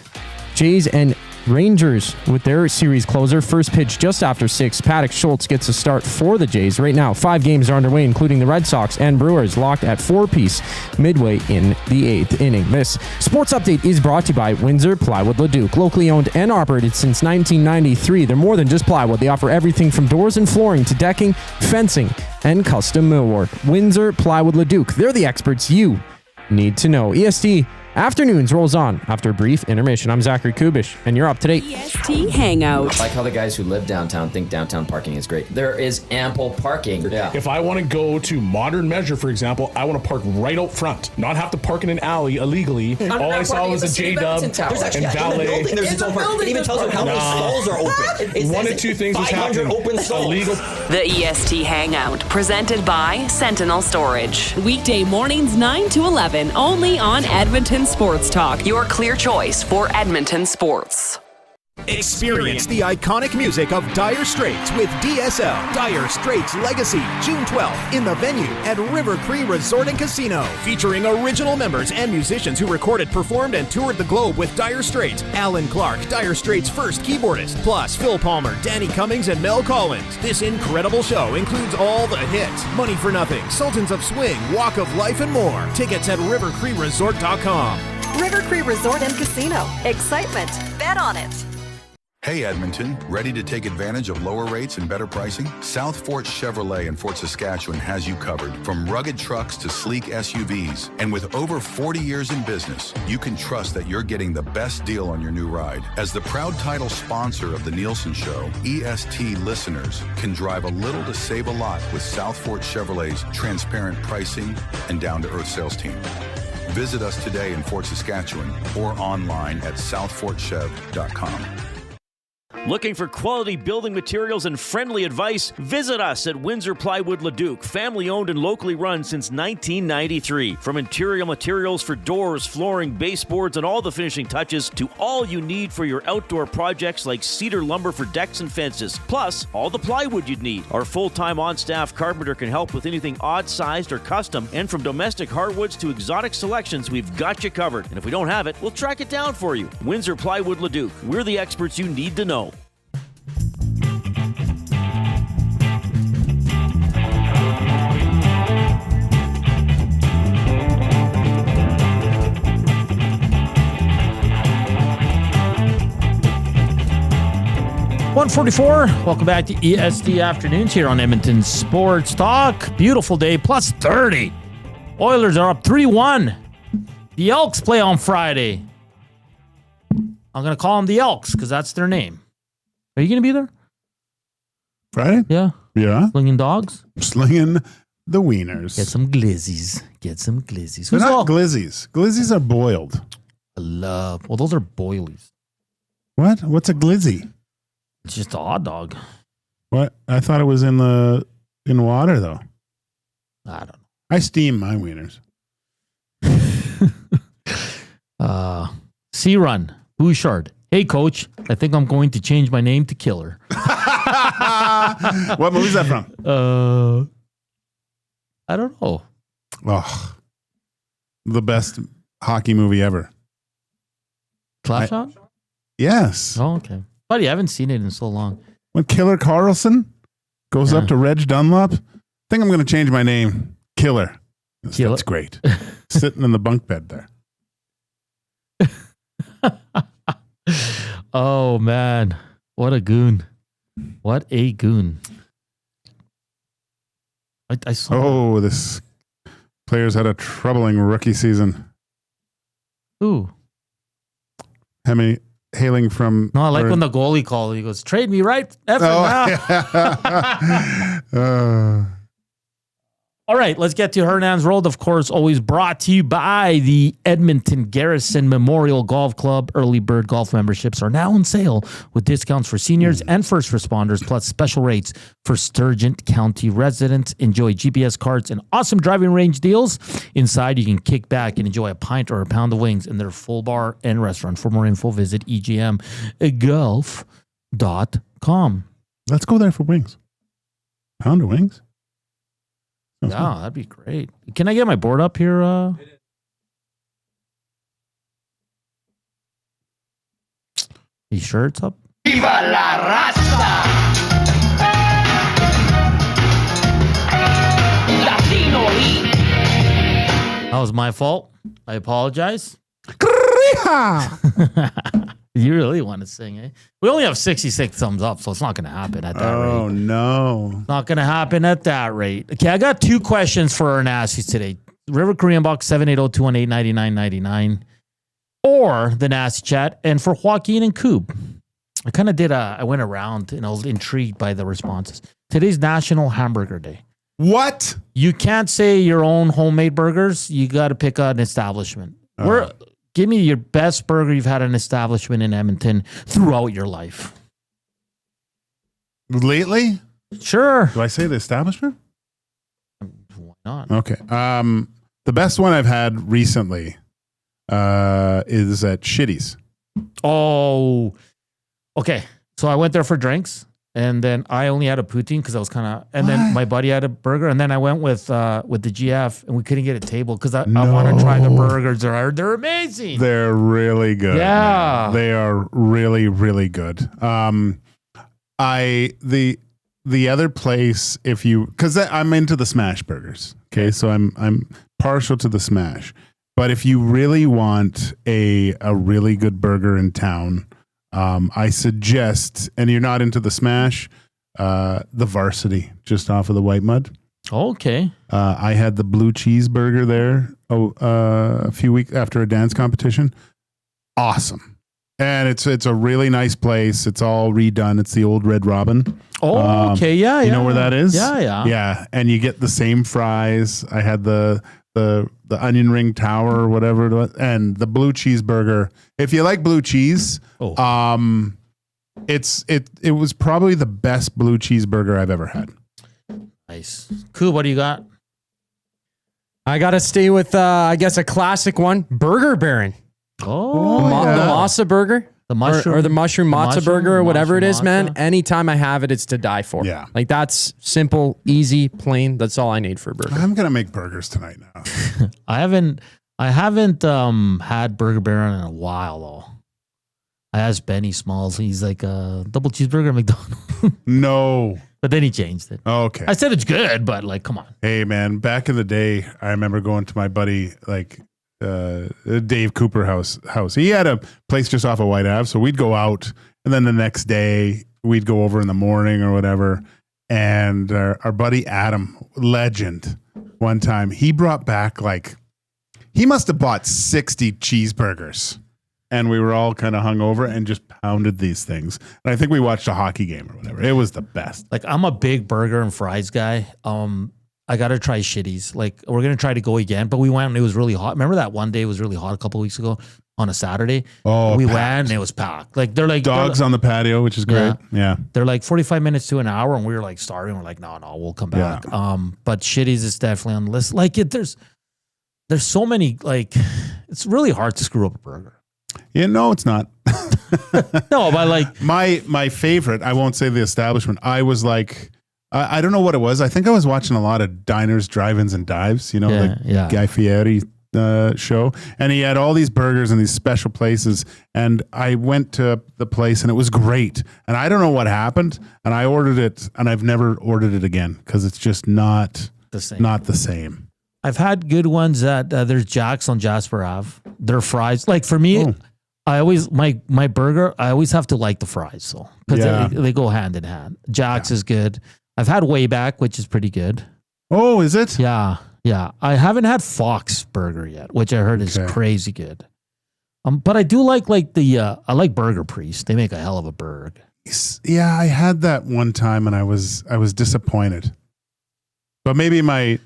S4: Jays and Rangers with their series closer. First pitch just after 6. Paddock Schultz gets a start for the Jays. Right now, 5 games are underway, including the Red Sox and Brewers locked at 4-piece midway in the 8th inning. This sports update is brought to you by Windsor Plywood Leduc. Locally owned and operated since 1993. They're more than just plywood. They offer everything from doors and flooring to decking, fencing, and custom millwork. Windsor Plywood Leduc. They're the experts you need to know. EST Afternoons rolls on after a brief intermission. I'm Zachary Kubusch, and you're up to date.
S5: EST Hangout.
S10: I like how the guys who live downtown think downtown parking is great. There is ample parking. Yeah.
S11: If I want to go to modern measure, for example, I want to park right out front, not have to park in an alley illegally. All I saw was a J-Dub and valet.
S12: There's its own park. It even tells you how many stalls are open.
S11: One of two things was happening.
S12: Open stalls.
S11: Illegal.
S5: The EST Hangout, presented by Sentinel Storage. Weekday mornings 9 to 11, only on Edmonton Sports Talk. Your clear choice for Edmonton sports.
S13: Experience the iconic music of Dire Straits with DSL. Dire Straits Legacy, June 12th in the venue at River Cree Resort and Casino. Featuring original members and musicians who recorded, performed, and toured the globe with Dire Straits. Alan Clark, Dire Straits' first keyboardist, plus Phil Palmer, Danny Cummings, and Mel Collins. This incredible show includes all the hits, Money for Nothing, Sultans of Swing, Walk of Life, and more. Tickets at rivercreeresort.com.
S14: River Cree Resort and Casino. Excitement. Bet on it.
S15: Hey Edmonton, ready to take advantage of lower rates and better pricing? South Fort Chevrolet in Fort Saskatchewan has you covered. From rugged trucks to sleek SUVs. And with over 40 years in business, you can trust that you're getting the best deal on your new ride. As the proud title sponsor of the Nielsen Show, EST listeners can drive a little to save a lot with South Fort Chevrolet's transparent pricing and down-to-earth sales team. Visit us today in Fort Saskatchewan or online at southfortchev.com.
S16: Looking for quality building materials and friendly advice? Visit us at Windsor Plywood Leduc, family owned and locally run since 1993. From interior materials for doors, flooring, baseboards, and all the finishing touches to all you need for your outdoor projects like cedar lumber for decks and fences, plus all the plywood you'd need. Our full-time on-staff carpenter can help with anything odd-sized or custom, and from domestic hardwoods to exotic selections, we've got you covered. And if we don't have it, we'll track it down for you. Windsor Plywood Leduc. We're the experts you need to know.
S3: .144. Welcome back to EST Afternoons here on Edmonton Sports Talk. Beautiful day, plus 30. Oilers are up 3-1. The Elks play on Friday. I'm going to call them the Elks because that's their name. Are you going to be there?
S2: Friday?
S3: Yeah.
S2: Yeah.
S3: Slinging dogs?
S2: Slinging the wieners.
S3: Get some glizzies. Get some glizzies.
S2: They're not glizzies. Glizzies are boiled.
S3: Well, those are boilies.
S2: What? What's a glizzy?
S3: It's just a hot dog.
S2: What? I thought it was in water, though.
S3: I don't know.
S2: I steam my wieners.
S3: C-Run. Bouchard. Hey, coach. I think I'm going to change my name to Killer.
S2: What movie is that from?
S3: I don't know.
S2: Oh, the best hockey movie ever.
S3: Slapshot?
S2: Yes.
S3: Oh, okay. Buddy, I haven't seen it in so long.
S2: When Killer Carlson goes up to Reg Dunlop, I think I'm going to change my name. Killer. That's great. Sitting in the bunk bed there.
S3: Oh, man. What a goon. What a goon. I saw.
S2: This player's had a troubling rookie season.
S3: Ooh.
S2: Hailing from...
S3: No, I like when the goalie called. He goes, trade me, right? All right, let's get to Hernan's World. Of course, always brought to you by the Edmonton Garrison Memorial Golf Club. Early bird golf memberships are now on sale with discounts for seniors and first responders, plus special rates for Sturgeon County residents. Enjoy GPS cards and awesome driving range deals. Inside, you can kick back and enjoy a pint or a pound of wings in their full bar and restaurant. For more info, visit egmgolf.com.
S2: Let's go there for wings. Pound of wings?
S3: Yeah, that'd be great. Can I get my board up here? Are you sure it's up?
S17: Viva la raza! Latino heat.
S3: That was my fault. I apologize. You really want to sing, eh? We only have 66 thumbs up, so it's not going to happen at that rate.
S2: Oh, no.
S3: Not going to happen at that rate. Okay, I got two questions for our Nasties today. River Korean Box 780-218-9999. or the Nasty Chat. And for Joaquin and Koob, I went around and I was intrigued by the responses. Today's National Hamburger Day.
S2: What?
S3: You can't say your own homemade burgers. You got to pick an establishment. Give me your best burger you've had at an establishment in Edmonton throughout your life.
S2: Lately?
S3: Sure.
S2: Do I say the establishment?
S3: Why not?
S2: Okay. The best one I've had recently is at Shitty's.
S3: Oh, okay. So I went there for drinks, and then I only had a poutine because I was then my buddy had a burger, and then I went with the GF, and we couldn't get a table because I want to try the burgers. They're amazing.
S2: They're really good.
S3: Yeah.
S2: Man. They are really, really good. The other place, because I'm into the smash burgers. Okay, so I'm partial to the smash. But if you really want a really good burger in town, I suggest, and you're not into the smash, the Varsity just off of the White Mud.
S3: Okay.
S2: I had the blue cheeseburger there a few weeks after a dance competition. Awesome. And it's a really nice place. It's all redone. It's the old Red Robin.
S3: Oh, okay. Yeah,
S2: You know where that is?
S3: Yeah.
S2: Yeah. And you get the same fries. I had the onion ring tower or whatever it was, and the blue cheeseburger. If you like blue cheese, it was probably the best blue cheeseburger I've ever had.
S3: Nice. Cool. What do you got?
S4: I got to stay with, I guess, a classic one, Burger Baron.
S3: Oh,
S4: the Masa burger.
S3: The mushroom.
S4: Or the mushroom matzo burger or whatever it is, man. Anytime I have it, it's to die for.
S2: Yeah.
S4: Like that's simple, easy, plain. That's all I need for a burger.
S2: I'm going to make burgers tonight now.
S3: I haven't had Burger Baron in a while though. I asked Benny Smalls. He's like double cheeseburger at McDonald's.
S2: No. But
S3: then he changed it.
S2: Okay.
S3: I said it's good, but like, come on.
S2: Hey man, back in the day, I remember going to my buddy Dave Cooper house. He had a place just off of White Ave, so we'd go out, and then the next day we'd go over in the morning or whatever. And our buddy Adam, legend, one time he brought back he must have bought 60 cheeseburgers, and we were all kind of hungover and just pounded these things. And I think we watched a hockey game or whatever. It was the best.
S3: Like I'm a big burger and fries guy. I got to try Shitty's. Like, we're going to try to go again, but we went and it was really hot. Remember that one day it was really hot a couple of weeks ago on a Saturday?
S2: Oh,
S3: we
S2: packed.
S3: went and it was packed. Like, they're like
S2: dogs on the patio, which is great. Yeah.
S3: They're like 45 minutes to an hour, and we were like starving. We're like, no, we'll come back.
S2: Yeah.
S3: But Shitty's is definitely on the list. Like, there's so many, it's really hard to screw up a burger.
S2: Yeah, no, it's not.
S3: No, but like
S2: my favorite, I won't say the establishment. I was like, I don't know what it was. I think I was watching a lot of diners, drive-ins, and dives. Guy Fieri show, and he had all these burgers and these special places. And I went to the place, and it was great. And I don't know what happened, and I ordered it, and I've never ordered it again because it's just not
S3: the same.
S2: Not the same.
S3: I've had good ones at there's Jack's on Jasper Ave. Their fries, like for me, I always my burger. I always have to like the fries, so because they go hand in hand. Jack's is good. I've had Way Back, which is pretty good.
S2: Oh, is it?
S3: Yeah. I haven't had Fox Burger yet, which I heard is crazy good. But I do like I like Burger Priest. They make a hell of a burger.
S2: Yeah, I had that one time and I was disappointed. But maybe my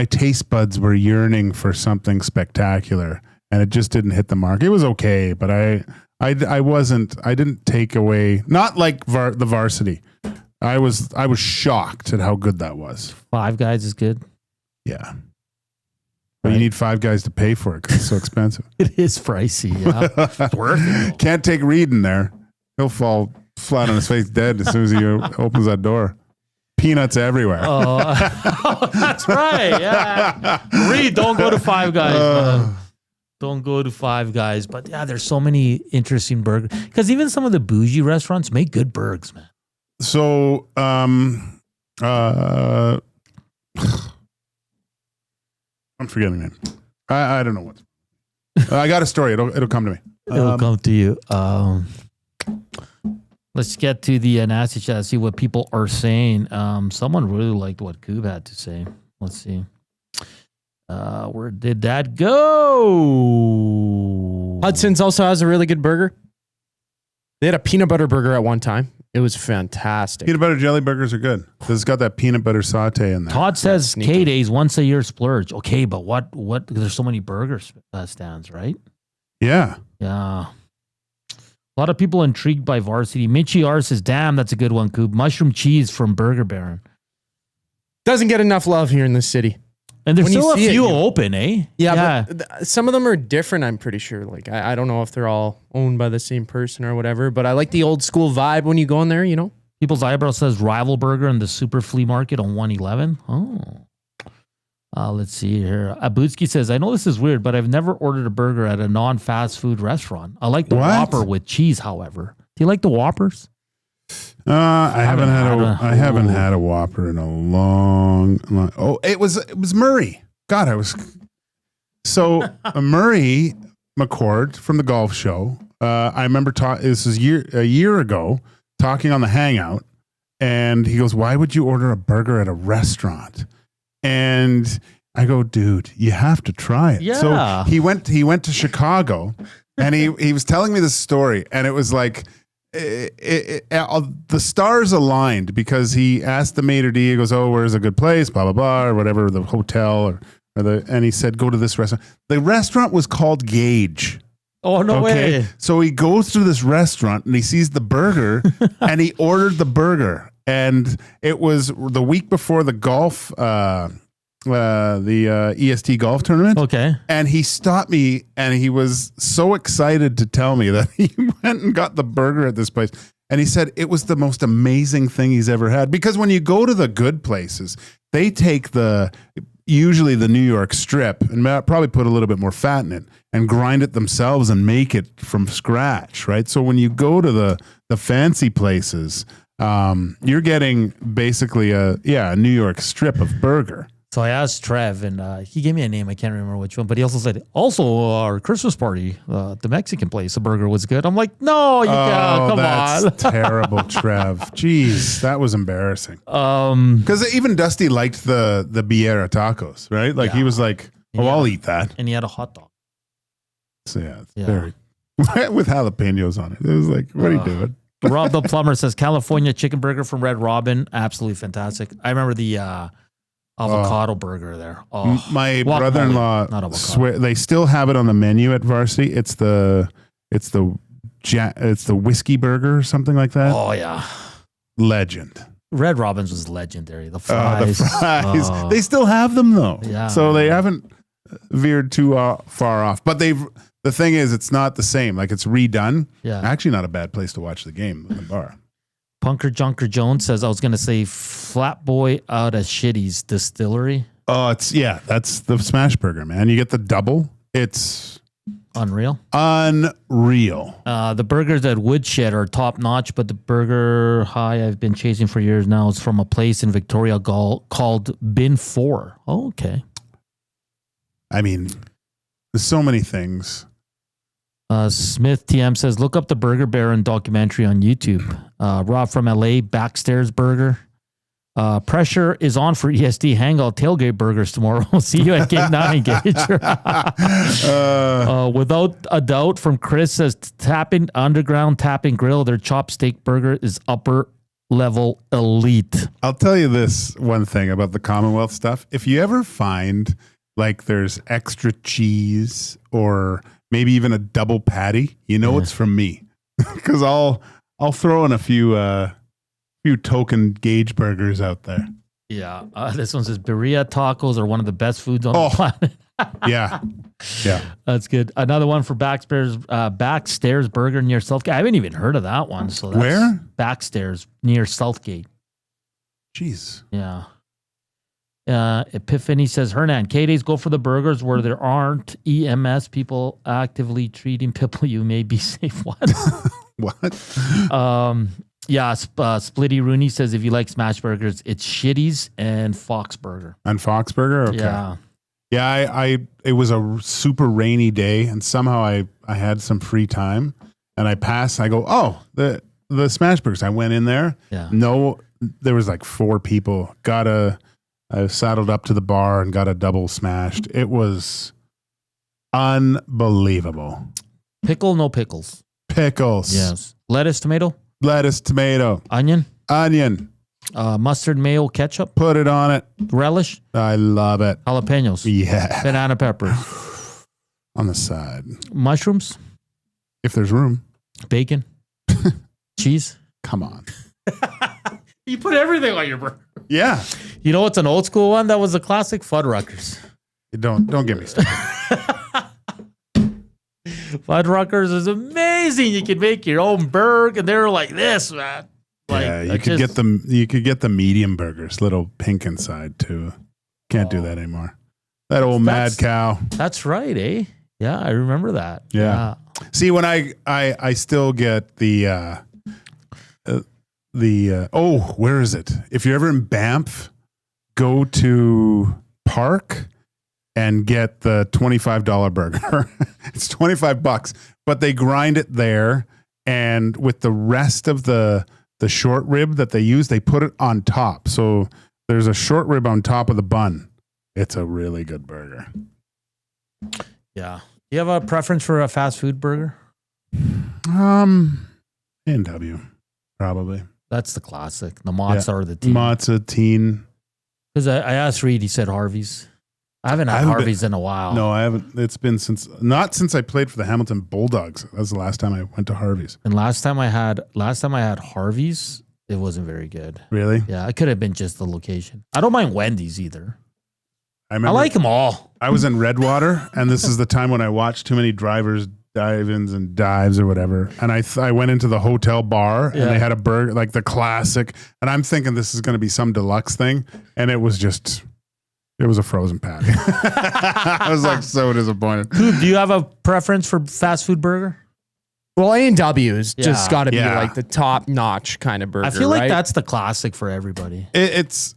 S2: taste buds were yearning for something spectacular and it just didn't hit the mark. It was okay, but I didn't take away, not like the Varsity. I was shocked at how good that was.
S3: Five Guys is good.
S2: Yeah. But you need Five Guys to pay for it because it's so expensive.
S3: It is pricey, yeah. It's worth it.
S2: Can't take Reed in there. He'll fall flat on his face dead as soon as he opens that door. Peanuts everywhere.
S3: Oh, that's right. Yeah. Reed, don't go to Five Guys, man. Don't go to Five Guys. But yeah, there's so many interesting burgers. Because even some of the bougie restaurants make good burgers, man.
S2: So, I'm forgetting it. I don't know what. I got a story. It'll come to me.
S3: It'll come to you. Let's get to the nasty chat. See what people are saying. Someone really liked what Koob had to say. Let's see. Where did that go?
S4: Hudson's also has a really good burger. They had a peanut butter burger at one time. It was fantastic.
S2: Peanut butter jelly burgers are good. It's got that peanut butter saute in there.
S3: Todd says K-Days once a year splurge. Okay, but what? There's so many burger stands, right?
S2: Yeah.
S3: Yeah. A lot of people intrigued by Varsity. Mitchie R says, damn, that's a good one, Koob. Mushroom cheese from Burger Baron.
S4: Doesn't get enough love here in this city.
S3: And there's still a few open, eh?
S4: Yeah. But some of them are different, I'm pretty sure. Like, I don't know if they're all owned by the same person or whatever, but I like the old school vibe when you go in there, you know?
S3: People's Eyebrow says Rival Burger in the Super Flea Market on 111. Oh. Let's see here. Abutsky says, I know this is weird, but I've never ordered a burger at a non-fast food restaurant. I like the Whopper with cheese, however. Do you like the Whoppers?
S2: I haven't had a Whopper in a long. Oh, it was Murray. God, so Murray McCord from the golf show. I remember this is a year ago talking on the Hangout, and he goes, "Why would you order a burger at a restaurant?" And I go, "Dude, you have to try it."
S3: Yeah.
S2: So he went to Chicago, and he was telling me this story, and it was like. The stars aligned because he asked the maitre d'. He goes, "Oh, where's a good place?" Blah blah blah, or whatever, the hotel and he said, "Go to this restaurant." The restaurant was called Gage.
S3: Oh no way!
S2: So he goes to this restaurant and he sees the burger and he ordered the burger, and it was the week before the golf. The EST golf tournament.
S3: Okay.
S2: And he stopped me and he was so excited to tell me that he went and got the burger at this place. And he said it was the most amazing thing he's ever had. Because when you go to the good places, they take usually the New York strip and probably put a little bit more fat in it and grind it themselves and make it from scratch, right? So when you go to the fancy places, you're getting basically a New York strip of burger.
S3: So I asked Trev, and he gave me a name. I can't remember which one, but he also said, our Christmas party, the Mexican place, the burger was good. I'm like, no, you can't. Come
S2: that's
S3: on.
S2: Terrible, Trev. Jeez, that was embarrassing. Because even Dusty liked the Biera tacos, right? Like he was like, I'll eat that.
S3: And he had a hot dog.
S2: So very with jalapenos on it. It was like, what are you doing?
S3: Rob the Plumber says California chicken burger from Red Robin, absolutely fantastic. I remember the avocado burger there. Oh,
S2: my brother-in-law they still have it on the menu at Varsity. It's the whiskey burger or something like that.
S3: Oh yeah,
S2: legend.
S3: Red Robin's was legendary. The fries.
S2: Oh. They still have them though.
S3: Yeah,
S2: so they haven't veered too far off. But the thing is, it's not the same. Like it's redone.
S3: Yeah,
S2: actually, not a bad place to watch the game. The bar.
S3: Punker Junker Jones says, I was going to say Flatboy out of Shitty's Distillery.
S2: Oh, that's the smash burger, man. You get the double. It's
S3: unreal.
S2: The
S3: burgers at Woodshed are top notch, but the burger high I've been chasing for years now is from a place in Victoria called Bin 4. Oh, okay.
S2: I mean, there's so many things.
S3: Smith TM says, look up the Burger Baron documentary on YouTube. Rob from LA, Backstairs Burger. Pressure is on for EST Hangout Tailgate Burgers tomorrow. See you at Gate 9, Gage. Without a doubt, from Chris says, Underground Tapping Grill, their chopstick burger is upper level elite.
S2: I'll tell you this one thing about the Commonwealth stuff. If you ever find like there's extra cheese or maybe even a double patty, it's from me. Because I'll throw in a few token Gage burgers out there.
S3: Yeah. This one says birria tacos are one of the best foods on the planet.
S2: Yeah.
S3: That's good. Another one for Backstairs Burger near Southgate. I haven't even heard of that one. So that's
S2: where?
S3: Backstairs near Southgate.
S2: Jeez.
S3: Yeah. Epiphany says, Hernan, K-Days go for the burgers where there aren't EMS people actively treating people. You may be safe. What?
S2: What?
S3: Splitty Rooney says, if you like smash burgers, it's Shitty's and Fox Burger.
S2: And Fox Burger? Okay. Yeah. It was a super rainy day and somehow I had some free time and I go, the smash burgers. I went in there.
S3: Yeah.
S2: No, there was like 4 people. I saddled up to the bar and got a double smashed. It was unbelievable.
S3: Pickle, no pickles.
S2: Pickles.
S3: Yes. Lettuce, tomato.
S2: Lettuce, tomato.
S3: Onion.
S2: Onion.
S3: Mustard, mayo, ketchup.
S2: Put it on it.
S3: Relish.
S2: I love it.
S3: Jalapenos.
S2: Yeah.
S3: Banana peppers.
S2: On the side.
S3: Mushrooms.
S2: If there's room.
S3: Bacon. Cheese.
S2: Come on.
S3: You put everything on your burger.
S2: Yeah.
S3: You know what's an old school one? That was a classic Fuddruckers.
S2: Don't get me started.
S3: Fuddruckers is amazing. You can make your own burger, and they're like this, man. Like,
S2: you could get them. You could get the medium burgers, little pink inside too. Can't do that anymore. That old mad cow.
S3: That's right, eh? Yeah, I remember that.
S2: Yeah. See, when I still get the where is it? If you're ever in Banff, go to Park and get the $25 burger. It's $25, but they grind it there, and with the rest of the short rib that they use, they put it on top. So there's a short rib on top of the bun. It's a really good burger.
S3: Yeah. Do you have a preference for a fast food burger?
S2: A&W, probably.
S3: That's the classic. The Mozza or the teen.
S2: Mozza, teen.
S3: Because I asked Reed, he said Harvey's. I haven't had Harvey's in a while.
S2: No, I haven't. It's been not since I played for the Hamilton Bulldogs. That was the last time I went to Harvey's.
S3: And last time I had Harvey's, it wasn't very good.
S2: Really?
S3: Yeah, it could have been just the location. I don't mind Wendy's either.
S2: I
S3: like them all.
S2: I was in Redwater, and this is the time when I watched too many drivers dive-ins and dives or whatever. And I went into the hotel bar, and they had a burger, like the classic. And I'm thinking this is going to be some deluxe thing, and it was a frozen patty. I was like so disappointed.
S3: Koob, do you have a preference for fast food burger?
S4: Well, A&W's just got to be
S2: Yeah.
S4: like the top-notch kind of burger,
S3: I feel like
S4: right?
S3: that's the classic for everybody.
S2: It's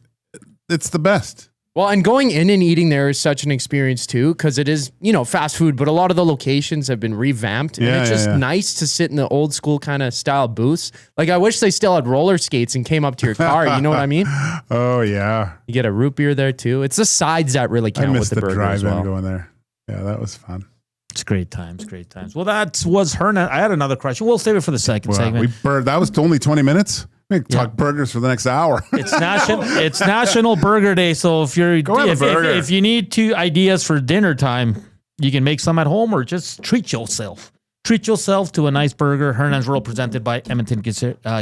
S2: the best.
S4: Well, and going in and eating there is such an experience too, because it is, fast food, but a lot of the locations have been revamped, and it's just nice to sit in the old school kind of style booths. Like, I wish they still had roller skates and came up to your car. You know what I mean?
S2: Oh yeah.
S4: You get a root beer there too. It's the sides that really count with the burger as well.
S2: Going there. Yeah, that was fun.
S3: It's great times, great times. Well, that was Hernan. I had another question. We'll save it for the second segment.
S2: That was only 20 minutes. We can talk burgers for the next hour.
S3: It's National Burger Day, so if you need 2 ideas for dinner time, you can make some at home or just treat yourself. Treat yourself to a nice burger. Hernan's World presented by Edmonton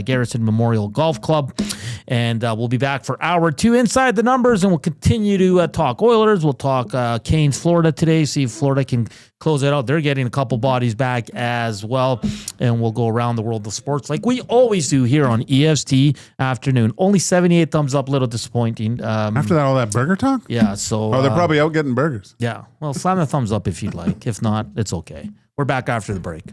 S3: Garrison Memorial Golf Club. And we'll be back for hour 2 inside the numbers, and we'll continue to talk Oilers. We'll talk Canes, Florida today, see if Florida can close it out. They're getting a couple bodies back as well. And we'll go around the world of sports like we always do here on EST Afternoon. Only 78 thumbs up, little disappointing.
S2: After that, all that burger talk?
S3: Yeah, so...
S2: they're probably out getting burgers.
S3: Yeah, well, slam the thumbs up if you'd like. If not, it's okay. We're back after the break.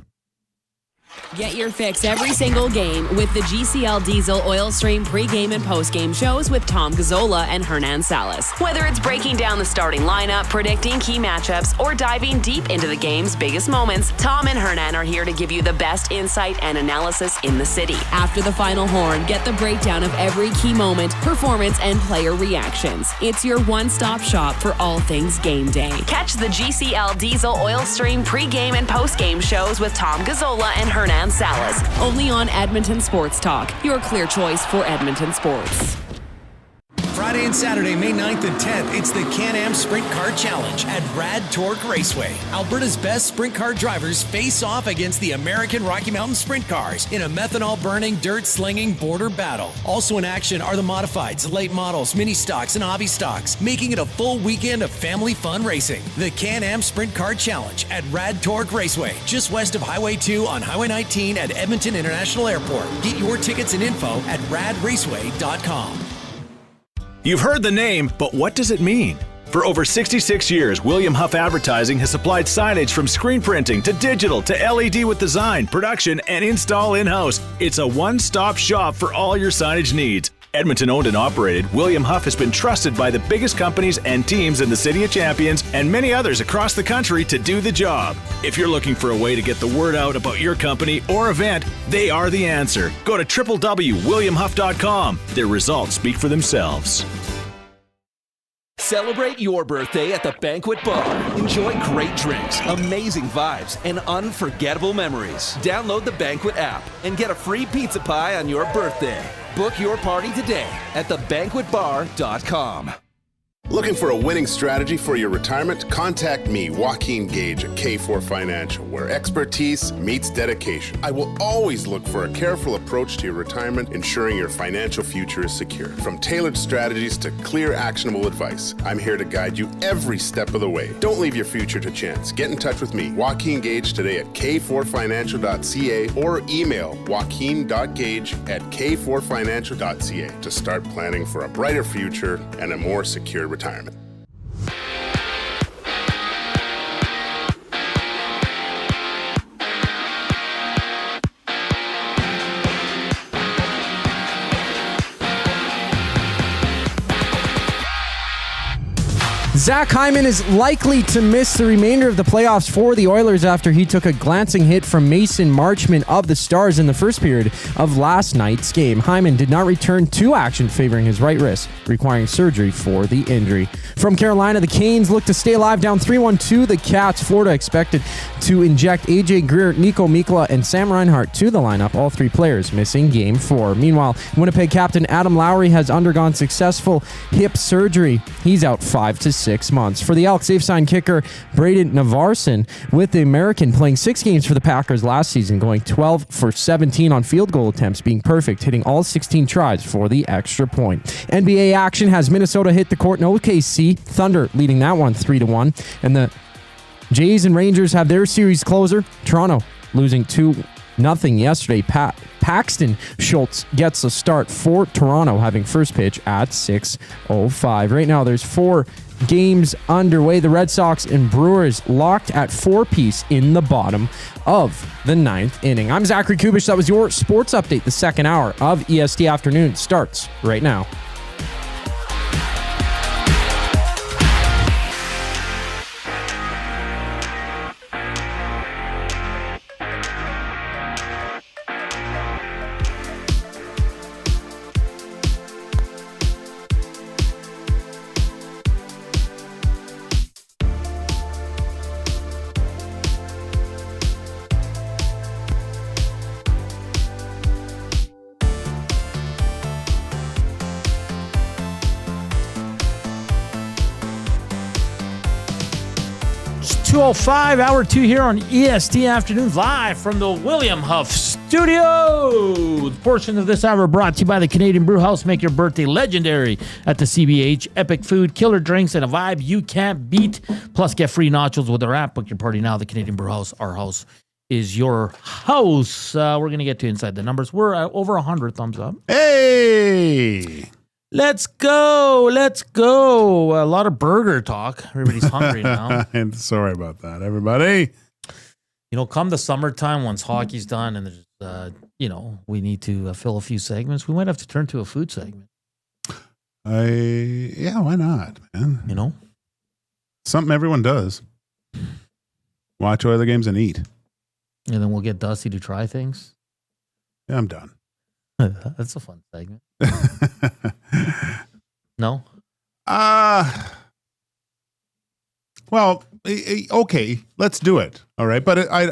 S5: Get your fix every single game with the GCL Diesel Oil Stream pregame and postgame shows with Tom Gazzola and Hernan Salas. Whether it's breaking down the starting lineup, predicting key matchups, or diving deep into the game's biggest moments, Tom and Hernan are here to give you the best insight and analysis in the city. After the final horn, get the breakdown of every key moment, performance, and player reactions. It's your one-stop shop for all things game day. Catch the GCL Diesel Oil Stream pregame and postgame shows with Tom Gazzola and Hernan Salas, only on Edmonton Sports Talk, your clear choice for Edmonton sports.
S13: Friday and Saturday, May 9th and 10th, it's the Can-Am Sprint Car Challenge at Rad Torque Raceway. Alberta's best sprint car drivers face off against the American Rocky Mountain Sprint Cars in a methanol-burning, dirt-slinging border battle. Also in action are the modifieds, late models, mini stocks, and hobby stocks, making it a full weekend of family fun racing. The Can-Am Sprint Car Challenge at Rad Torque Raceway, just west of Highway 2 on Highway 19 at Edmonton International Airport. Get your tickets and info at radraceway.com.
S18: You've heard the name, but what does it mean? For over 66 years, William Huff Advertising has supplied signage from screen printing to digital to LED with design, production, and install in-house. It's a one-stop shop for all your signage needs. Edmonton owned and operated, William Huff has been trusted by the biggest companies and teams in the City of Champions and many others across the country to do the job. If you're looking for a way to get the word out about your company or event, they are the answer. Go to www.williamhuff.com. Their results speak for themselves.
S6: Celebrate your birthday at the Banquet Bar. Enjoy great drinks, amazing vibes, and unforgettable memories. Download the Banquet app and get a free pizza pie on your birthday. Book your party today at thebanquetbar.com.
S19: Looking for a winning strategy for your retirement? Contact me, Joaquin Gage at K4 Financial, where expertise meets dedication. I will always look for a careful approach to your retirement, ensuring your financial future is secure. From tailored strategies to clear, actionable advice, I'm here to guide you every step of the way. Don't leave your future to chance. Get in touch with me, Joaquin Gage, today at k4financial.ca or email joaquin.gage@k4financial.ca to start planning for a brighter future and a more secure retirement.
S4: Zach Hyman is likely to miss the remainder of the playoffs for the Oilers after he took a glancing hit from Mason Marchment of the Stars in the first period of last night's game. Hyman did not return to action, favoring his right wrist, requiring surgery for the injury. From Carolina, the Canes look to stay alive, down 3-1 to the Cats. Florida expected to inject AJ Greer, Nico Mikkola, and Sam Reinhart to the lineup, all three players missing Game 4. Meanwhile, Winnipeg captain Adam Lowry has undergone successful hip surgery. He's out 5 to 6 months. For the Elks, they've signed kicker Braden Navarson, with the American playing 6 games for the Packers last season, going 12 for 17 on field goal attempts, being perfect, hitting all 16 tries for the extra point. NBA action has Minnesota hit the court in OKC, Thunder leading that one 3-1, and the Jays and Rangers have their series closer, Toronto losing 2-0 yesterday. Paxton Schultz gets a start for Toronto, having first pitch at 6:05. Right now, there's 4 games underway. The Red Sox and Brewers locked at 4-piece in the bottom of the 9th inning. I'm Zachary Kubusch. That was your sports update. The second hour of EST Afternoon starts right now.
S3: It's 2:05, hour 2 here on EST Afternoon, live from the William Huff Studio. The portion of this hour brought to you by the Canadian Brew House. Make your birthday legendary at the CBH. Epic food, killer drinks, and a vibe you can't beat. Plus, get free nachos with their app. Book your party now. The Canadian Brew House, our house is your house. We're going to get to inside the numbers. We're at over 100 thumbs up.
S2: Hey!
S3: Let's go. Let's go. A lot of burger talk. Everybody's hungry now.
S2: And sorry about that, everybody.
S3: You know, come the summertime, once hockey's done and there's, we need to fill a few segments, we might have to turn to a food segment.
S2: Yeah, why not, man?
S3: You know?
S2: Something everyone does. Watch Oiler games and eat.
S3: And then we'll get Dusty to try things.
S2: Yeah, I'm done.
S3: That's a fun segment. No?
S2: Well, okay, let's do it. All right. But I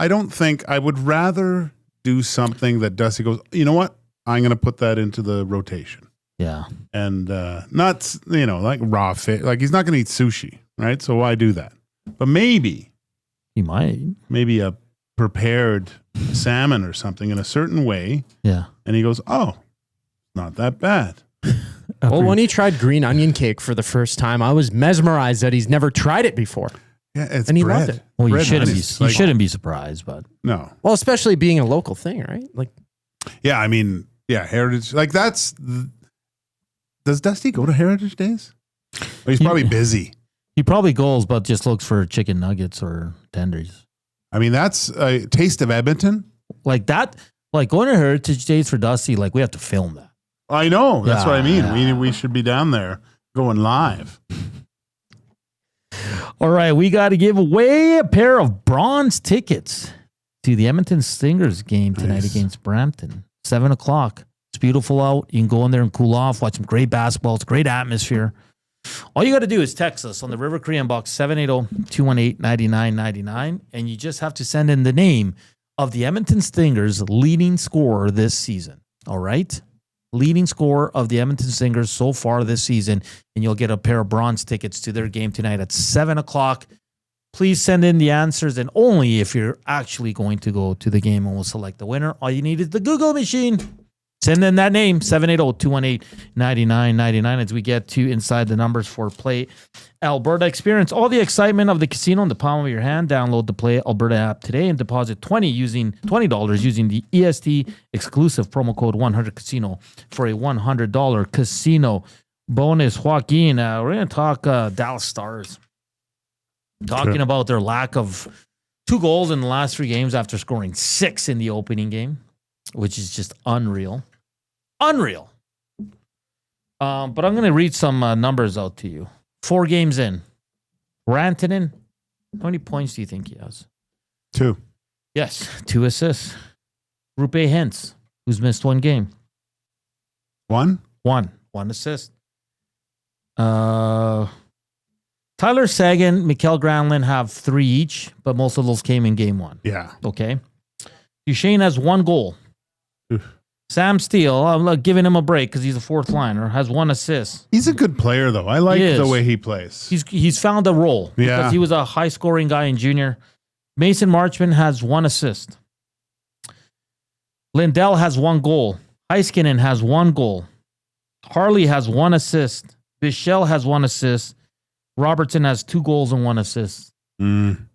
S2: don't think I would rather do something that Dusty goes, you know what? I'm going to put that into the rotation.
S3: Yeah.
S2: And not, like raw fish. Like he's not going to eat sushi. Right. So why do that? But maybe.
S3: He might.
S2: Maybe a prepared salmon or something in a certain way.
S3: Yeah.
S2: And he goes, oh, not that bad.
S4: Well, when he tried green onion cake for the first time, I was mesmerized that he's never tried it before.
S2: Yeah, it's
S4: and he
S2: bread.
S4: loved it.
S3: Well, you
S2: Bread
S3: shouldn't
S2: honey.
S3: be. You shouldn't be surprised, but
S2: No.
S4: Well, especially being a local thing, right? Like,
S2: Yeah, I mean, yeah, Heritage. Like that's. Does Dusty go to Heritage Days? Or he's probably busy.
S3: he probably goes, but just looks for chicken nuggets or tenders.
S2: I mean, that's a Taste of Edmonton.
S3: Like that. Like going to Heritage Days for Dusty. Like we have to film that.
S2: I know. That's what I mean.
S3: Yeah.
S2: We should be down there going live.
S3: All right, we got to give away a pair of bronze tickets to the Edmonton Stingers game tonight against Brampton. 7:00. It's beautiful out. You can go in there and cool off, watch some great basketball. It's a great atmosphere. All you got to do is text us on the River Cree inbox 780-218-9999, and you just have to send in the name of the Edmonton Stingers' leading scorer this season. All right? Leading scorer of the Edmonton Stingers so far this season, and you'll get a pair of bronze tickets to their game tonight at 7 o'clock. Please send in the answers, and only if you're actually going to go to the game, and we'll select the winner. All you need is the Google machine. Send in that name, 780-218-9999, as we get to inside the numbers for Play Alberta. Experience all the excitement of the casino in the palm of your hand. Download the Play Alberta app today and deposit $20 using the EST exclusive promo code 100casino for a $100 casino bonus. Joaquin, we're going to talk Dallas Stars. Talking about their lack of 2 goals in the last 3 games after scoring 6 in the opening game, which is just unreal. Unreal. But I'm going to read some numbers out to you. 4 games in. Rantanen, how many points do you think he has?
S2: 2.
S3: Yes, 2 assists. Rupe Hintz, who's missed 1 game.
S2: 1?
S3: 1 assist. Tyler Seguin, Mikael Granlund have 3 each, but most of those came in game 1.
S2: Yeah.
S3: Okay. Duchesne has 1 goal.
S2: Oof.
S3: Sam Steele, I'm giving him a break because he's a 4th liner, has 1 assist.
S2: He's a good player, though. I like the way he plays.
S3: He's found a role because he was a high-scoring guy in junior. Mason Marchman has 1 assist. Lindell has 1 goal. Heiskanen has 1 goal. Harley has 1 assist. Bichelle has 1 assist. Robertson has 2 goals and 1 assist. And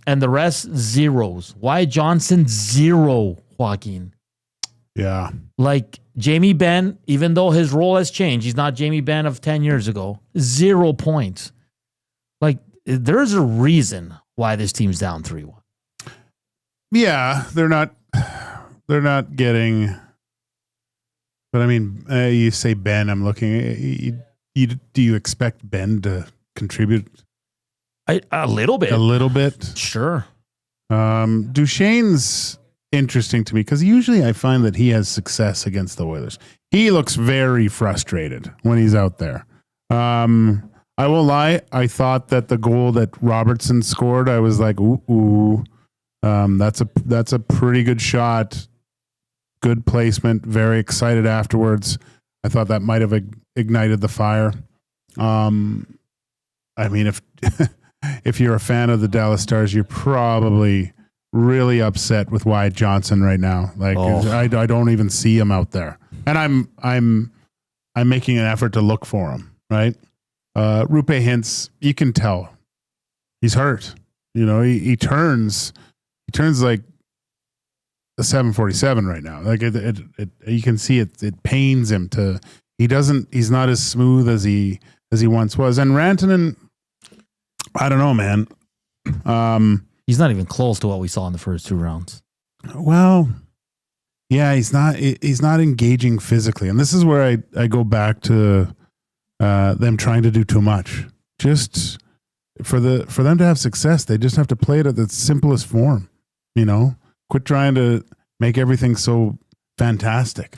S3: the rest, zeros. Wyatt Johnson, 0, Joaquin.
S2: Yeah.
S3: Like Jamie Benn, even though his role has changed, he's not Jamie Benn of 10 years ago. 0 points. Like, there's a reason why this team's down 3-1.
S2: Yeah, they're not getting, but I mean, you say Ben, I'm looking, do you expect Ben to contribute?
S3: A little bit.
S2: A little bit?
S3: Sure.
S2: Duchesne's interesting to me because usually I find that he has success against the Oilers. He looks very frustrated when he's out there. I won't lie. I thought that the goal that Robertson scored, I was like, ooh. That's a pretty good shot. Good placement. Very excited afterwards. I thought that might have ignited the fire. I mean, if you're a fan of the Dallas Stars, you're probably really upset with Wyatt Johnson right now. Like I don't even see him out there, and I'm making an effort to look for him. Right, Rupe Hintz, you can tell he's hurt. You know, he turns like a 747 right now. Like it you can see it pains him to. He's not as smooth as he once was. And Rantanen, I don't know, man.
S3: He's not even close to what we saw in the first 2 rounds.
S2: Well, yeah, he's not engaging physically. And this is where I go back to them trying to do too much. Just for them to have success, they just have to play it at the simplest form. You know, quit trying to make everything so fantastic.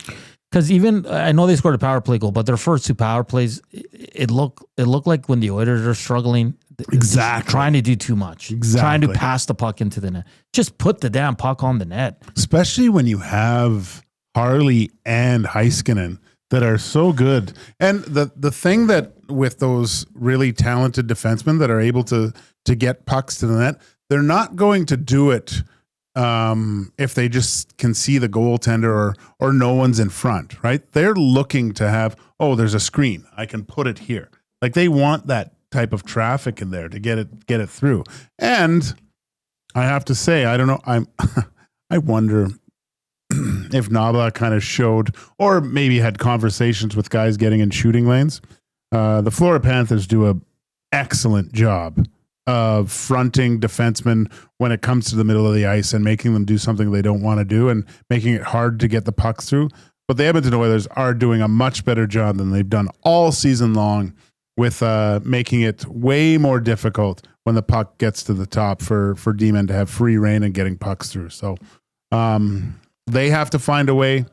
S3: Because even I know they scored a power play goal, but their first 2 power plays, it looked like when the Oilers are struggling,
S2: exactly
S3: trying to do too much, trying to pass the puck into the net. Just put the damn puck on the net.
S2: Especially when you have Harley and Heiskanen that are so good. And the thing that with those really talented defensemen that are able to get pucks to the net, they're not going to do it if they just can see the goaltender or no one's in front, right? They're looking to have, there's a screen. I can put it here. Like they want that type of traffic in there to get it through. And I have to say, I don't know. I wonder if Nabla kind of showed, or maybe had conversations with guys getting in shooting lanes. The Florida Panthers do an excellent job of fronting defensemen when it comes to the middle of the ice and making them do something they don't want to do and making it hard to get the pucks through. But the Edmonton Oilers are doing a much better job than they've done all season long with making it way more difficult when the puck gets to the top for D-men to have free reign and getting pucks through. So they have to find a way,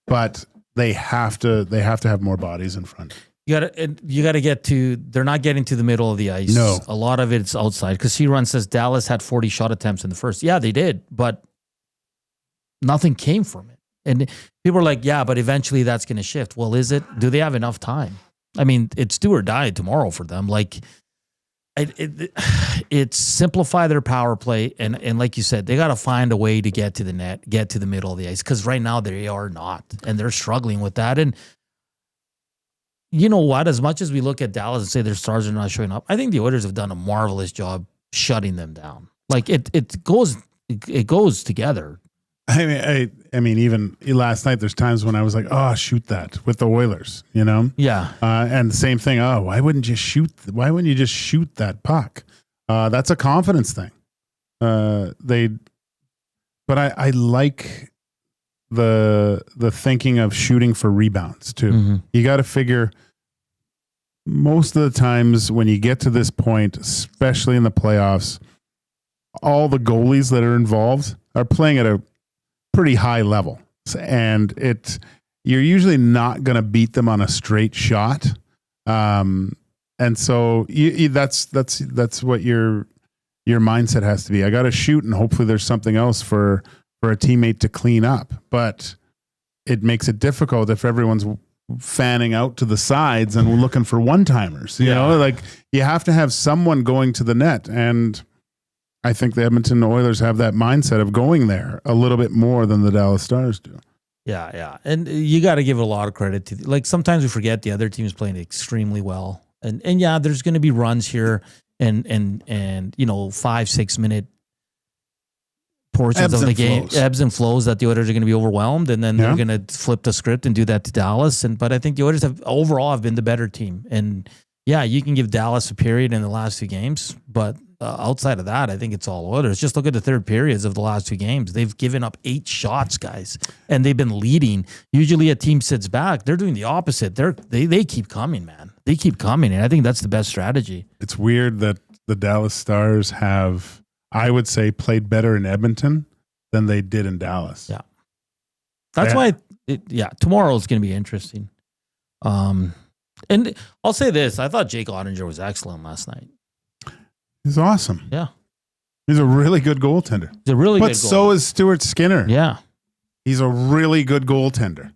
S2: but they have to have more bodies in front.
S3: You gotta get to. They're not getting to the middle of the ice.
S2: No,
S3: a lot of it's outside. Because C-Run says Dallas had 40 shot attempts in the first. Yeah, they did, but nothing came from it. And people are like, yeah, but eventually that's going to shift. Well, is it? Do they have enough time? I mean, it's do or die tomorrow for them. Like, it's simplify their power play, and like you said, they got to find a way to get to the net, get to the middle of the ice. Because right now they are not, and they're struggling with that. And you know what? As much as we look at Dallas and say their stars are not showing up, I think the Oilers have done a marvelous job shutting them down. Like it goes together.
S2: I mean, even last night, there's times when I was like, "Oh, shoot that" with the Oilers, you know?
S3: Yeah.
S2: And the same thing. Oh, why wouldn't you just shoot that puck? That's a confidence thing. But I like the thinking of shooting for rebounds too. Mm-hmm. You got to figure most of the times when you get to this point, especially in the playoffs, all the goalies that are involved are playing at a pretty high level, and you're usually not going to beat them on a straight shot. And so that's what your mindset has to be. I got to shoot, and hopefully there's something else for a teammate to clean up. But it makes it difficult if everyone's fanning out to the sides and looking for one-timers. You know, like you have to have someone going to the net, and I think the Edmonton Oilers have that mindset of going there a little bit more than the Dallas Stars do.
S3: Yeah. And you got to give a lot of credit to, like, sometimes we forget the other team is playing extremely well. And yeah, there's going to be runs here and 5-6 minute portions of the game, ebbs and flows that the Oilers are going to be overwhelmed, and then they're going to flip the script and do that to Dallas. But I think the Oilers have been the better team. And yeah, you can give Dallas a period in the last 2 games, but outside of that, I think it's all Oilers. Just look at the third periods of the last 2 games. They've given up 8 shots, guys, and they've been leading. Usually a team sits back. They're doing the opposite. They keep coming, man. They keep coming, and I think that's the best strategy. It's
S2: weird that the Dallas Stars have, I would say, played better in Edmonton than they did in Dallas.
S3: Yeah. That's why, tomorrow is going to be interesting. And I'll say this. I thought Jake Ottinger was excellent last night.
S2: He's awesome.
S3: Yeah.
S2: He's a really good goaltender.
S3: He's a really good goaltender.
S2: But so is Stuart Skinner.
S3: Yeah.
S2: He's a really good goaltender.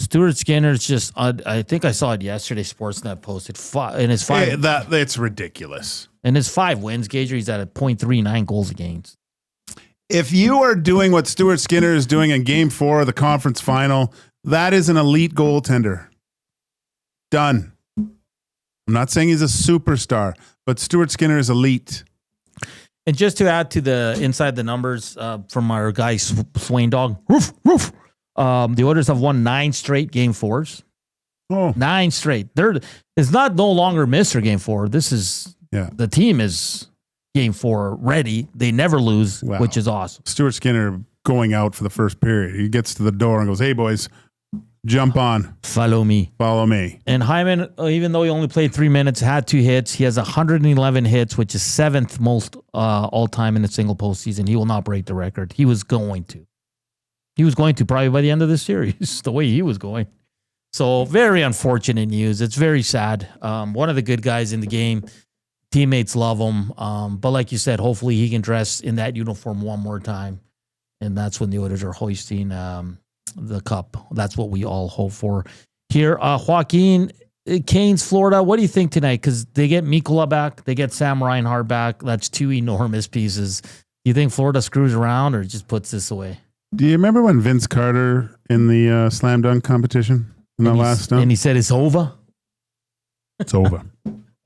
S3: Stuart Skinner's just, I think I saw it yesterday, Sportsnet posted, in his 5.
S2: That's ridiculous.
S3: In his 5 wins, Gage, he's at a .39 goals against.
S2: If you are doing what Stuart Skinner is doing in Game 4 of the conference final, that is an elite goaltender. Done. I'm not saying he's a superstar, but Stuart Skinner is elite.
S3: And just to add to the inside the numbers from our guy Swain Dog, roof. The Oilers have won 9 straight Game 4s.
S2: Oh,
S3: 9 straight. It's not no longer Mr. Game 4. This is the team is Game 4 ready. They never lose, which is awesome.
S2: Stuart Skinner going out for the first period. He gets to the door and goes, "Hey boys, jump on.
S3: Follow me." And Hyman, even though he only played 3 minutes, had 2 hits. He has 111 hits, which is 7th most all-time in a single postseason. He will not break the record. He was going to probably by the end of the series, the way he was going. So very unfortunate news. It's very sad. One of the good guys in the game. Teammates love him. But like you said, hopefully he can dress in that uniform one more time. And that's when the Oilers are hoisting the cup. That's what we all hope for here. Joaquin, Canes, Florida. What do you think tonight? Because they get Mikkola back, they get Sam Reinhart back. That's 2 enormous pieces. Do you think Florida screws around or just puts this away?
S2: Do you remember when Vince Carter in the slam dunk competition in the last time?
S3: And he said it's over.
S2: It's over.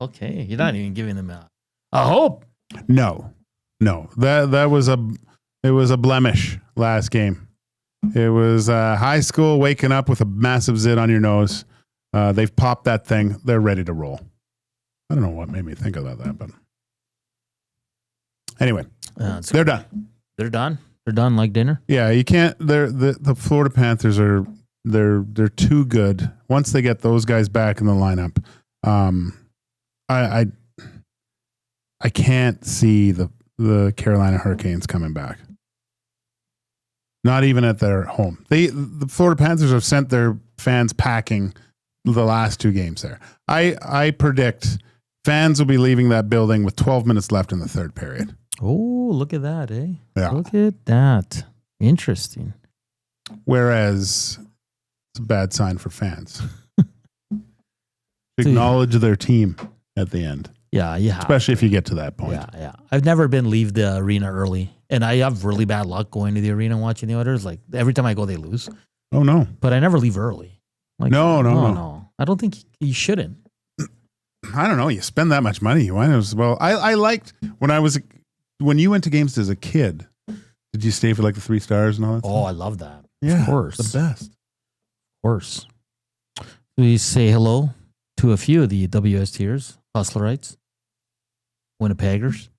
S3: Okay, you're not even giving them a hope.
S2: No. That was a blemish last game. It was high school waking up with a massive zit on your nose. They've popped that thing. They're ready to roll. I don't know what made me think about that, but anyway, they're done.
S3: They're done. They're done like dinner.
S2: Yeah, you can't. The Florida Panthers are they're too good. Once they get those guys back in the lineup, I can't see the Carolina Hurricanes coming back. Not even at their home. The Florida Panthers have sent their fans packing the last two games there. I predict fans will be leaving that building with 12 minutes left in the third period.
S3: Oh, look at that, eh?
S2: Yeah.
S3: Look at that. Interesting.
S2: Whereas it's a bad sign for fans. Acknowledge their team at the end.
S3: Yeah, yeah.
S2: Especially if you get to that point.
S3: Yeah, yeah. I've never been leave the arena early. And I have really bad luck going to the arena and watching the Oilers. Like, every time I go, they lose.
S2: Oh, no.
S3: But I never leave early. Like, no. I don't think you shouldn't.
S2: I don't know. You spend that much money. You might as well. I liked when you went to games as a kid. Did you stay for like the 3 stars and all that?
S3: Oh, I love that.
S2: Yeah,
S3: of course,
S2: the best.
S3: Of course. We say hello to a few of the WSTers, Hustlerites, Winnipeggers.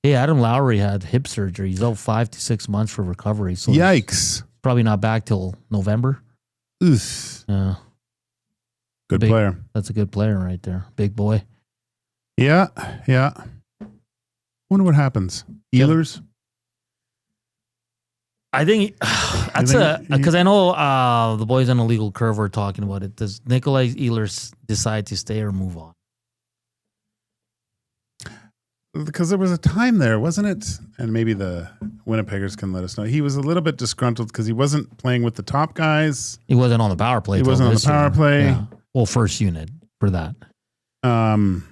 S3: Hey, Adam Lowry had hip surgery. He's out 5 to 6 months for recovery. So
S2: yikes!
S3: Probably not back till November.
S2: Oof.
S3: Yeah.
S2: Good player.
S3: That's a good player right there. Big boy.
S2: Yeah. Wonder what happens. Ehlers?
S3: I think that's because I know the boys on the legal curve were talking about it. Does Nikolai Ehlers decide to stay or move on?
S2: Because there was a time there, wasn't it? And maybe the Winnipeggers can let us know. He was a little bit disgruntled because he wasn't playing with the top guys.
S3: He wasn't on the power play.
S2: He wasn't on the power play.
S3: Yeah. Well, first unit for that.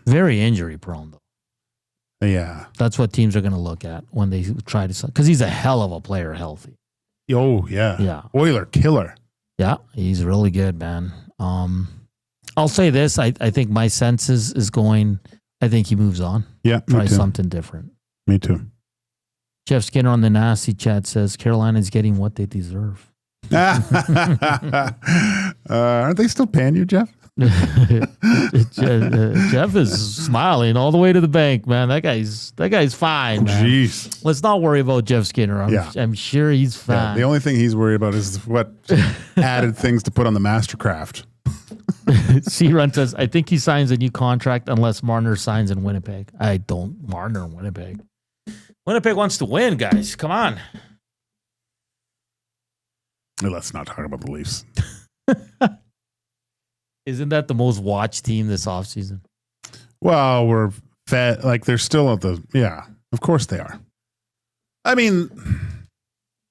S3: Very injury prone, though.
S2: Yeah.
S3: That's what teams are going to look at when they try to, because he's a hell of a player healthy.
S2: Oh, yeah.
S3: Yeah.
S2: Oiler killer.
S3: Yeah, he's really good, man. I'll say this. I think my sense is going, I think he moves on.
S2: Yeah,
S3: try something different.
S2: Me too.
S3: Jeff Skinner on the nasty chat says Carolina's getting what they deserve.
S2: Aren't they still paying you, Jeff?
S3: Jeff is smiling all the way to the bank, man. That guy's fine, man.
S2: Jeez.
S3: Let's not worry about Jeff Skinner. I'm sure he's fine.
S2: Yeah, the only thing he's worried about is what added things to put on the Mastercraft.
S3: C-Run says, I think he signs a new contract unless Marner signs in Winnipeg. I don't. Marner in Winnipeg. Winnipeg wants to win, guys. Come on.
S2: Let's not talk about the Leafs.
S3: Isn't that the most watched team this offseason?
S2: Well, we're fed. Like, they're still at the... Yeah, of course they are. I mean,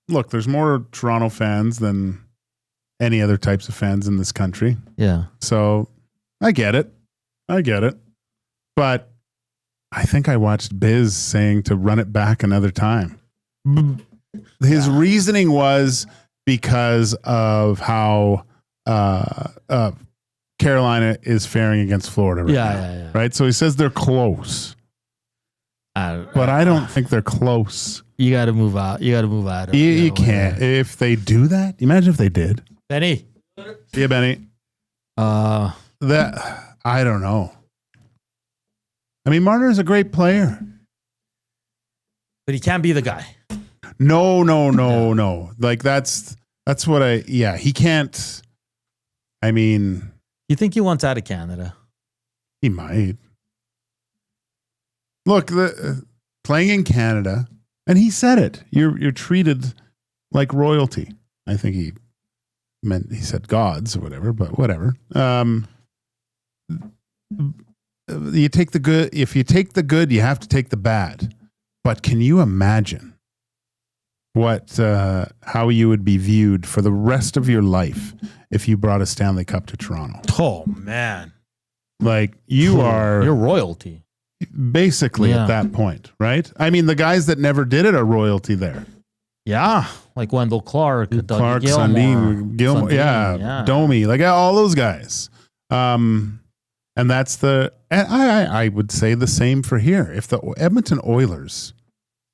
S2: look, there's more Toronto fans than any other types of fans in this country.
S3: Yeah.
S2: So, I get it. But I think I watched Biz saying to run it back another time. His reasoning was because of how... Carolina is faring against Florida right now.
S3: Yeah.
S2: Right? So he says they're close. But I don't think they're close.
S3: You got to move out.
S2: You can't. If they do that, imagine if they did.
S3: Benny.
S2: Yeah, Benny. That I don't know. I mean, Marner is a great player.
S3: But he can't be the guy.
S2: No. Like that's what he can't. I mean,
S3: you think he wants out of Canada?
S2: He might. Look, playing in Canada, and he said it. You're treated like royalty. I think he said gods or whatever, but whatever. You take the good. If you take the good, you have to take the bad. But can you imagine how you would be viewed for the rest of your life if you brought a Stanley Cup to Toronto?
S3: Oh, man.
S2: Like, you're
S3: royalty.
S2: Basically at that point, right? I mean, the guys that never did it are royalty there.
S3: Yeah. Like Wendell Clark,
S2: Sundin, Gilmore. Yeah. Domi, like all those guys. And I would say the same for here. If the Edmonton Oilers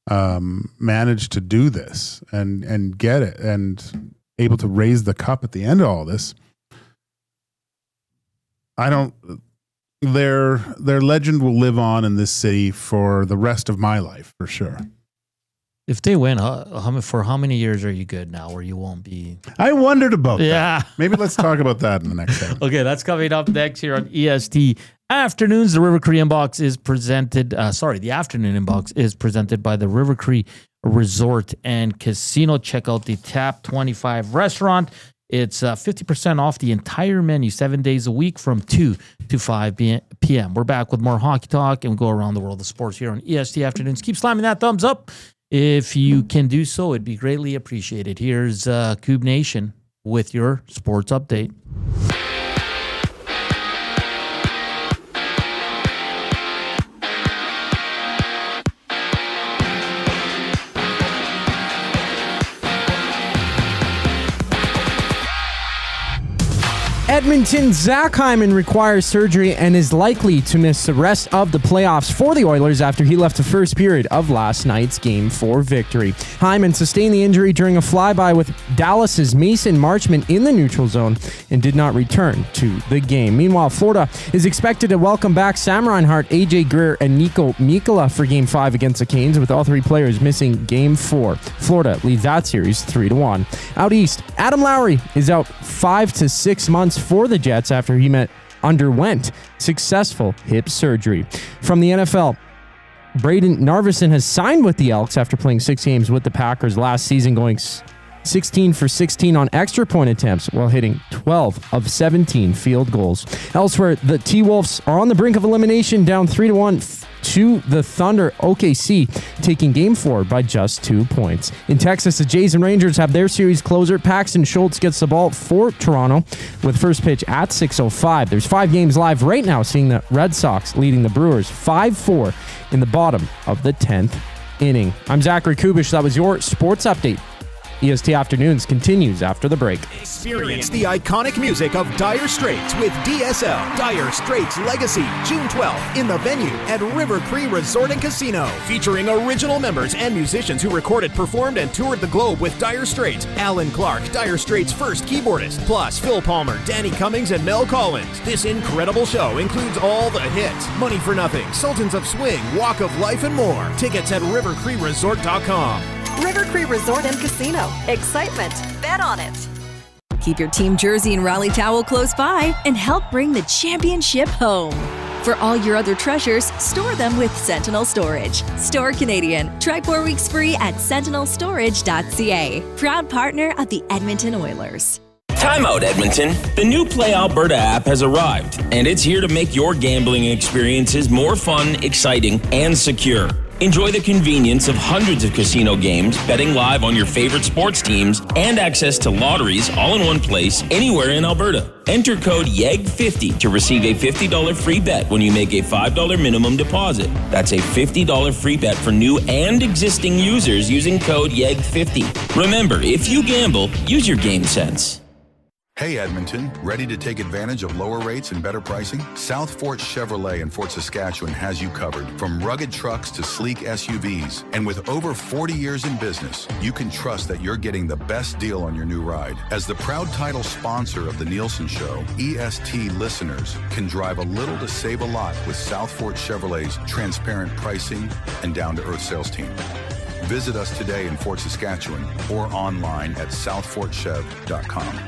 S2: managed to do this and get it and able to raise the cup at the end of all this, their legend will live on in this city for the rest of my life, for sure.
S3: If they win, for how many years are you good now where you won't be?
S2: I wondered about that. Maybe let's talk about that in the next segment.
S3: Okay, that's coming up next here on EST Afternoons. The River Cree Inbox is presented, the Afternoon Inbox is presented by the River Cree Resort and Casino. Check out the Tap 25 restaurant It's 50% off the entire menu 7 days a week from 2 to 5 p.m. We're back with more hockey talk and go around the world of sports here on EST Afternoons. Keep slamming that thumbs up. If you can do so, it'd be greatly appreciated. Here's Koob Nation with your sports update.
S4: Edmonton's Zach Hyman requires surgery and is likely to miss the rest of the playoffs for the Oilers after he left the first period of last night's Game 4 victory. Hyman sustained the injury during a flyby with Dallas's Mason Marchment in the neutral zone and did not return to the game. Meanwhile, Florida is expected to welcome back Sam Reinhart, AJ Greer, and Nico Mikkola for Game 5 against the Canes, with all three players missing Game 4. Florida leads that series 3-1. Out east, Adam Lowry is out 5 to 6 months for the Jets after he underwent successful hip surgery. From the NFL, Braden Narveson has signed with the Elks after playing 6 games with the Packers last season, going 16 for 16 on extra point attempts while hitting 12 of 17 field goals. Elsewhere, the T-Wolves are on the brink of elimination, down 3-1 to the Thunder. OKC taking Game 4 by just 2 points. In Texas, the Jays and Rangers have their series closer. Paxton Schultz gets the ball for Toronto with first pitch at 6:05. There's 5 games live right now, seeing the Red Sox leading the Brewers 5-4 in the bottom of the 10th inning. I'm Zachary Kubusch. That was your sports update. EST Afternoons continues after the break.
S13: Experience the iconic music of Dire Straits with DSL, Dire Straits Legacy, June 12th in the venue at River Cree Resort and Casino. Featuring original members and musicians who recorded, performed, and toured the globe with Dire Straits. Alan Clark, Dire Straits' first keyboardist, plus Phil Palmer, Danny Cummings, and Mel Collins. This incredible show includes all the hits, Money for Nothing, Sultans of Swing, Walk of Life, and more. Tickets at rivercreeresort.com.
S14: River Cree Resort and Casino. Excitement. Bet on it.
S9: Keep your team jersey and rally towel close by and help bring the championship home. For all your other treasures, store them with Sentinel Storage. Store Canadian. Try 4 weeks free at sentinelstorage.ca. Proud partner of the Edmonton Oilers.
S7: Timeout, Edmonton. The new Play Alberta app has arrived, and it's here to make your gambling experiences more fun, exciting, and secure. Enjoy the convenience of hundreds of casino games, betting live on your favorite sports teams, and access to lotteries all in one place, anywhere in Alberta. Enter code YEG50 to receive a $50 free bet when you make a $5 minimum deposit. That's a $50 free bet for new and existing users using code YEG50. Remember, if you gamble, use your game sense.
S15: Hey Edmonton, ready to take advantage of lower rates and better pricing? South Fort Chevrolet in Fort Saskatchewan has you covered. From rugged trucks to sleek SUVs. And with over 40 years in business, you can trust that you're getting the best deal on your new ride. As the proud title sponsor of the Nielsen Show, EST listeners can drive a little to save a lot with South Fort Chevrolet's transparent pricing and down-to-earth sales team. Visit us today in Fort Saskatchewan or online at southfortchev.com.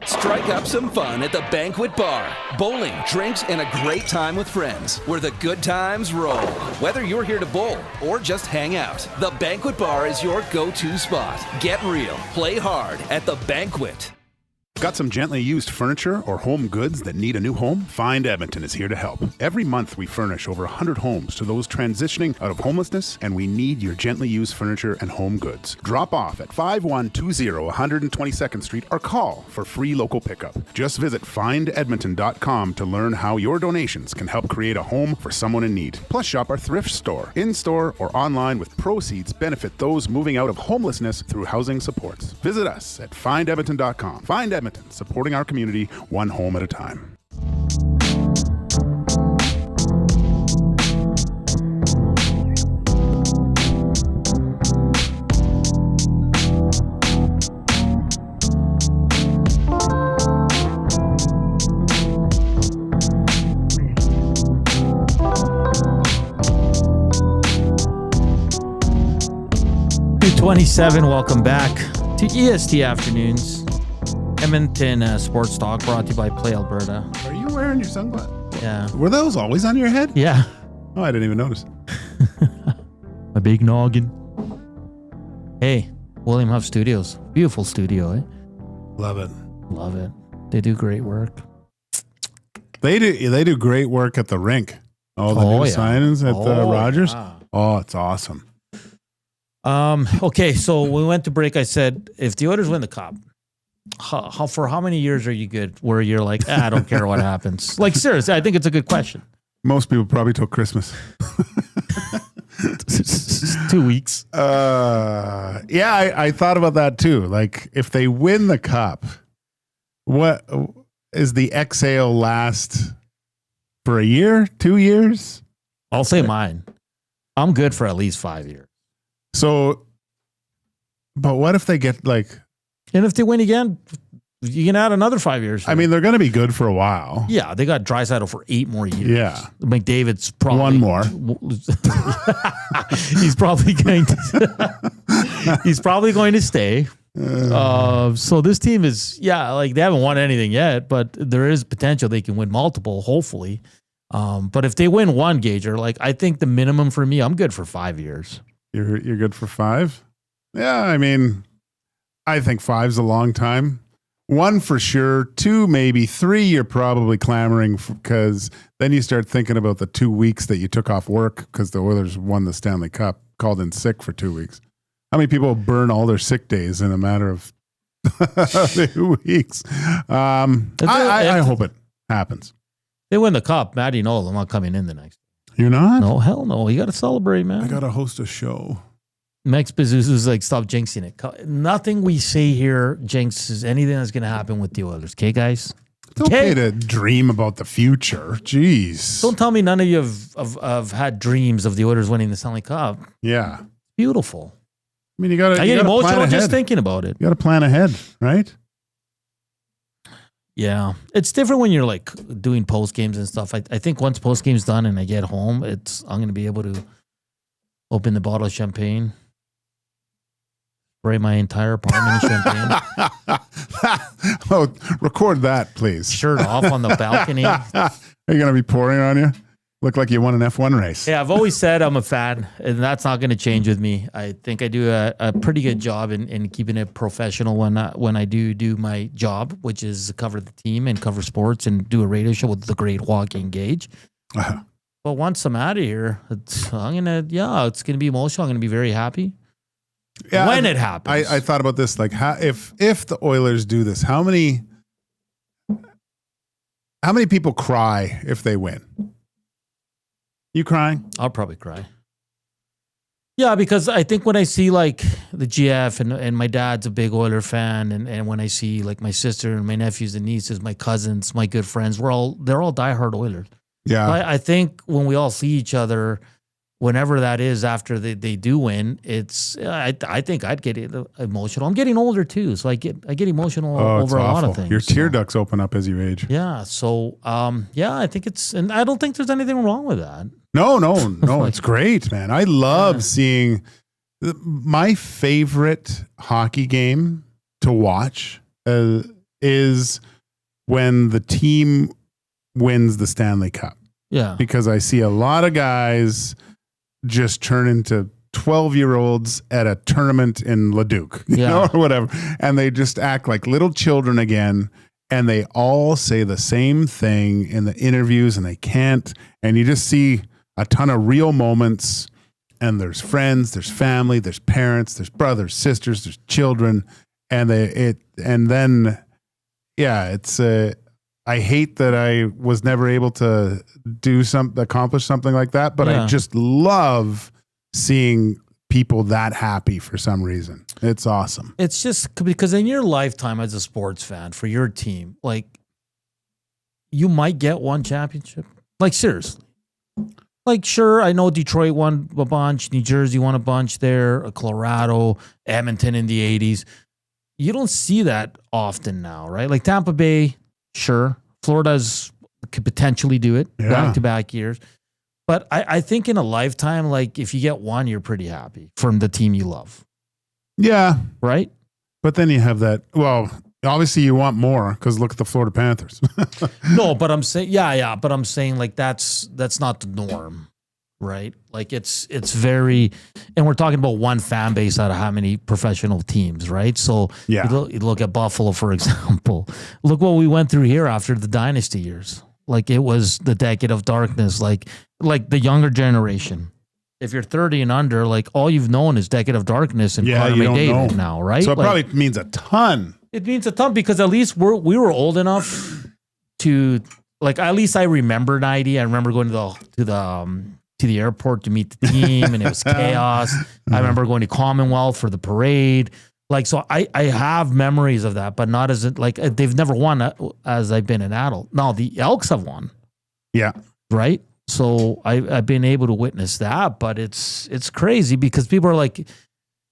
S6: Strike up some fun at the Banquet Bar. Bowling, drinks, and a great time with friends where the good times roll. Whether you're here to bowl or just hang out, the Banquet Bar is your go-to spot. Get real, play hard at the Banquet.
S2: Got some gently used furniture or home goods that need a new home? Find Edmonton is here to help. Every month we furnish over 100 homes to those transitioning out of homelessness, and we need your gently used furniture and home goods. Drop off at 5120 122nd Street or call for free local pickup. Just visit findedmonton.com to learn how your donations can help create a home for someone in need. Plus shop our thrift store, in-store or online, with proceeds benefit those moving out of homelessness through housing supports. Visit us at findedmonton.com. Find Edmonton, supporting our community one home at a time.
S3: .27, welcome back to EST Afternoons. Edmonton Sports Talk, brought to you by Play Alberta.
S2: Are you wearing your sunglasses?
S3: Yeah.
S2: Were those always on your head?
S3: Yeah.
S2: Oh, I didn't even notice.
S3: My big noggin. Hey, William Huff Studios. Beautiful studio, eh?
S2: Love it.
S3: Love it. They do great work.
S2: They do great work at the rink. All the new signings at the Rogers.
S3: Yeah.
S2: Oh, it's awesome.
S3: Okay, so we went to break. I said, if the Oilers win the Cup, for how many years are you good? Where you're like, I don't care what happens. Like, seriously, I think it's a good question.
S2: Most people probably till Christmas.
S3: 2 weeks.
S2: Yeah, I thought about that too. Like, if they win the Cup, what is the exhale last for a year, 2 years?
S3: I'll say mine. I'm good for at least 5 years.
S2: So, but what if they get like...
S3: And if they win again, you can add another 5 years.
S2: I mean, they're going to be good for a while.
S3: Yeah, they got Draisaitl for 8 more years.
S2: Yeah.
S3: McDavid's probably...
S2: One more.
S3: He's probably going to... he's probably going to stay. So this team is... Yeah, like they haven't won anything yet, but there is potential they can win multiple, hopefully. But if they win one, Gager, like I think the minimum for me, I'm good for 5 years.
S2: You're good for 5? Yeah, I mean, I think 5's a long time. 1 for sure. 2, maybe 3. You're probably clamoring because then you start thinking about the 2 weeks that you took off work because the Oilers won the Stanley Cup, called in sick for 2 weeks. How many people burn all their sick days in a matter of 2 weeks? I hope it happens.
S3: They win the Cup. Maddie knows I'm not coming in the next.
S2: You're not?
S3: No, hell no. You got to celebrate, man.
S2: I got to host a show.
S3: Max Bezuzu's like, stop jinxing it. Nothing we say here jinxes anything that's going to happen with the Oilers. Okay, guys?
S2: It's okay to dream about the future. Jeez.
S3: Don't tell me none of you have had dreams of the Oilers winning the Stanley Cup.
S2: Yeah.
S3: Beautiful.
S2: I mean, you got to
S3: I get emotional just thinking about it.
S2: You got to plan ahead, right?
S3: Yeah. It's different when you're like doing post games and stuff. I think once post game's done and I get home, I'm going to be able to open the bottle of champagne, spray my entire apartment in champagne.
S2: Oh, record that, please.
S3: Shirt off on the balcony.
S2: Are you going to be pouring on you? Look like you won an F1 race.
S3: Yeah, I've always said I'm a fan, and that's not going to change with me. I think I do a pretty good job in keeping it professional when I do my job, which is cover the team and cover sports and do a radio show with the great Joaquin Gage.
S2: Uh-huh.
S3: But once I'm out of here, it's going to be emotional. I'm going to be very happy.
S2: Yeah,
S3: when it happens.
S2: I thought about this, like if the Oilers do this, how many people cry if they win? You crying?
S3: I'll probably cry. Yeah, because I think when I see like the GF and my dad's a big Oiler fan, and when I see like my sister and my nephews and nieces, my cousins, my good friends, they're all diehard Oilers.
S2: Yeah,
S3: I think when we all see each other, whenever that is after they do win, I think I'd get emotional. I'm getting older too, so I get emotional over a lot of things.
S2: Your tear ducts open up as you age.
S3: Yeah, so I think and I don't think there's anything wrong with that.
S2: No, it's great, man. I love seeing my favorite hockey game to watch is when the team wins the Stanley Cup.
S3: Yeah,
S2: because I see a lot of guys just turn into 12-year-olds at a tournament in Leduc, or whatever, and they just act like little children again. And they all say the same thing in the interviews, and they can't. And you just see a ton of real moments, and there's friends, there's family, there's parents, there's brothers, sisters, there's children, and it's I hate that I was never able to accomplish something like that, but I just love seeing people that happy for some reason. It's awesome.
S3: It's just because in your lifetime as a sports fan for your team, like you might get one championship. Like seriously. Like, sure, I know Detroit won a bunch, New Jersey won a bunch there, Colorado, Edmonton in the 80s. You don't see that often now, right? Like Tampa Bay, sure. Florida's could potentially do it back-to-back years. But I think in a lifetime, like if you get one, you're pretty happy from the team you love.
S2: Yeah.
S3: Right?
S2: But then you have that, well, obviously you want more because look at the Florida Panthers.
S3: No, but I'm saying, but I'm saying like that's not the norm. right? Like it's very, and we're talking about one fan base out of how many professional teams, right? So you look at Buffalo, for example. Look what we went through here after the dynasty years. Like it was the decade of darkness, like the younger generation. If you're 30 and under, like all you've known is decade of darkness and Connor McDavid now, right?
S2: So it probably means a ton.
S3: It means a ton because at least we were old enough to, like, at least I remember 90. I remember going to the airport to meet the team, and it was chaos. I remember going to Commonwealth for the parade. Like, so I have memories of that, but not as like they've never won as I've been an adult. Now the Elks have won.
S2: Yeah.
S3: Right. So I've been able to witness that, but it's crazy because people are like,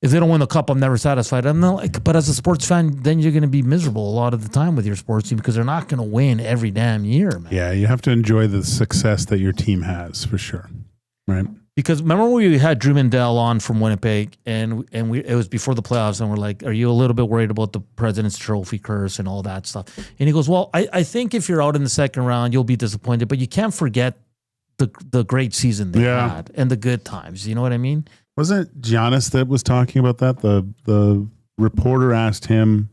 S3: if they don't win the cup, I'm never satisfied. I'm not like, but as a sports fan, then you're going to be miserable a lot of the time with your sports team because they're not going to win every damn year, man.
S2: Yeah, you have to enjoy the success that your team has for sure, right?
S3: Because remember we had Drew Mandel on from Winnipeg, and it was before the playoffs, and we're like, are you a little bit worried about the President's Trophy curse and all that stuff? And he goes, well, I think if you're out in the second round, you'll be disappointed, but you can't forget the great season they had and the good times. You know what I mean?
S2: Wasn't it Giannis that was talking about that? The reporter asked him,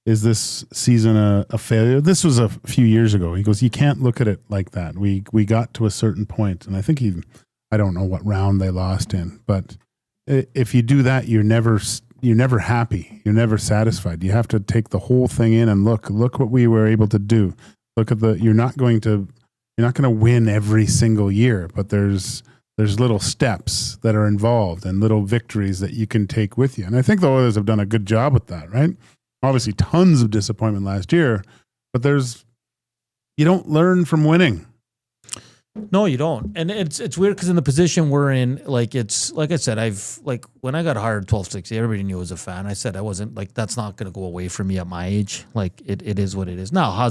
S2: is this season a failure? This was a few years ago. He goes, you can't look at it like that. We got to a certain point, and I think I don't know what round they lost in, but if you do that, you're never happy. You're never satisfied. You have to take the whole thing in and look what we were able to do. Look at you're not going to win every single year, but there's little steps that are involved and little victories that you can take with you. And I think the Oilers have done a good job with that, right? Obviously tons of disappointment last year, but you don't learn from winning.
S3: No, you don't. And it's weird because in the position we're in, like it's like I said, when I got hired 1260, everybody knew I was a fan. I said I wasn't like, that's not going to go away from me at my age. Like it is what it is. Now,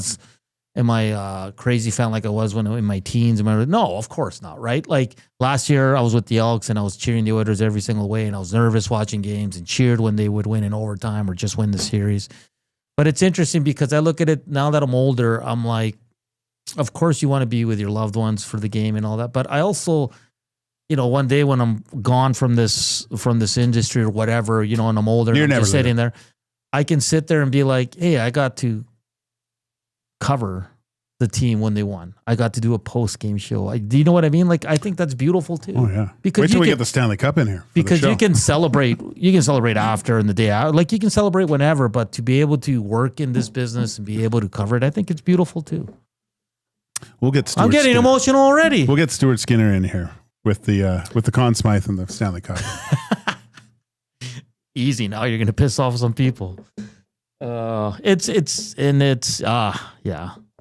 S3: am I a crazy fan like I was when in my teens? No, of course not, right? Like last year I was with the Elks and I was cheering the Oilers every single way, and I was nervous watching games and cheered when they would win in overtime or just win the series. But it's interesting because I look at it now that I'm older, I'm like, of course you want to be with your loved ones for the game and all that. But I also, one day when I'm gone from this industry or whatever, and I'm older, and I'm just sitting there, I can sit there and be like, hey, I got to cover the team when they won. I got to do a post-game show. Do you know what I mean? Like, I think that's beautiful too.
S2: Oh yeah.
S3: Because
S2: wait till we get the Stanley Cup in here.
S3: Because you can celebrate. You can celebrate after and the day out. Like you can celebrate whenever, but to be able to work in this business and be able to cover it, I think it's beautiful too.
S2: We'll get.
S3: I'm getting emotional already.
S2: We'll get Stuart Skinner in here with the Conn Smythe and the Stanley Cup.
S3: Easy now. You're gonna piss off some people. Yeah.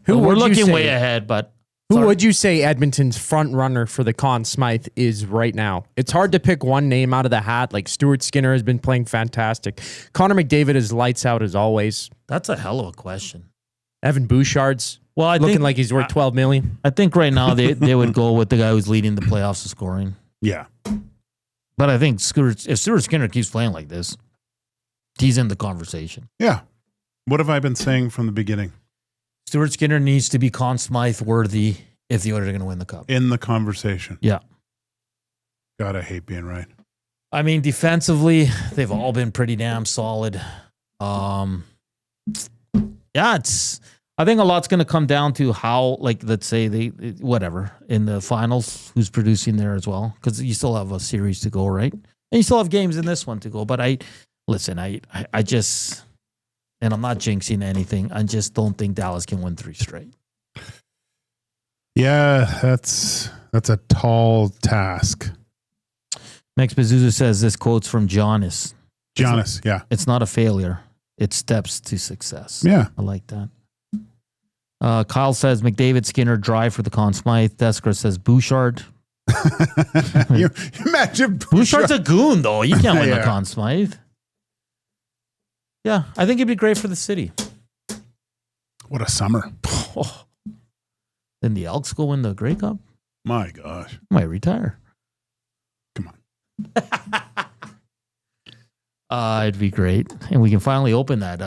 S3: We're looking way ahead, but
S4: who would you say Edmonton's front runner for the Conn Smythe is right now? It's hard to pick one name out of the hat. Like Stuart Skinner has been playing fantastic. Connor McDavid is lights out as always.
S3: That's a hell of a question.
S4: Evan Bouchard's looking like he's worth $12 million.
S3: I think right now they would go with the guy who's leading the playoffs in scoring.
S2: Yeah.
S3: But I think if Stuart Skinner keeps playing like this, he's in the conversation.
S2: Yeah. What have I been saying from the beginning?
S3: Stuart Skinner needs to be Conn Smythe worthy if the Oilers are going to win the cup.
S2: In the conversation.
S3: Yeah.
S2: God, I hate being right.
S3: I mean, defensively, they've all been pretty damn solid. I think a lot's going to come down to how, like, let's say whatever, in the finals, who's producing there as well. Because you still have a series to go, right? And you still have games in this one to go. But I just, and I'm not jinxing anything, I just don't think Dallas can win 3 straight.
S2: Yeah, that's a tall task.
S3: Max Bezuza says this quote's from Giannis.
S2: Giannis, yeah.
S3: It's not a failure. It's steps to success.
S2: Yeah.
S3: I like that. Kyle says McDavid, Skinner, drive for the Conn Smythe. Deskar says Bouchard.
S2: you imagine
S3: Bouchard's a goon, though. You can't win the Conn Smythe. Yeah, I think it'd be great for the city.
S2: What a summer.
S3: Then the Elks go win the Grey Cup?
S2: My gosh.
S3: I might retire.
S2: Come on.
S3: It'd be great. And we can finally open that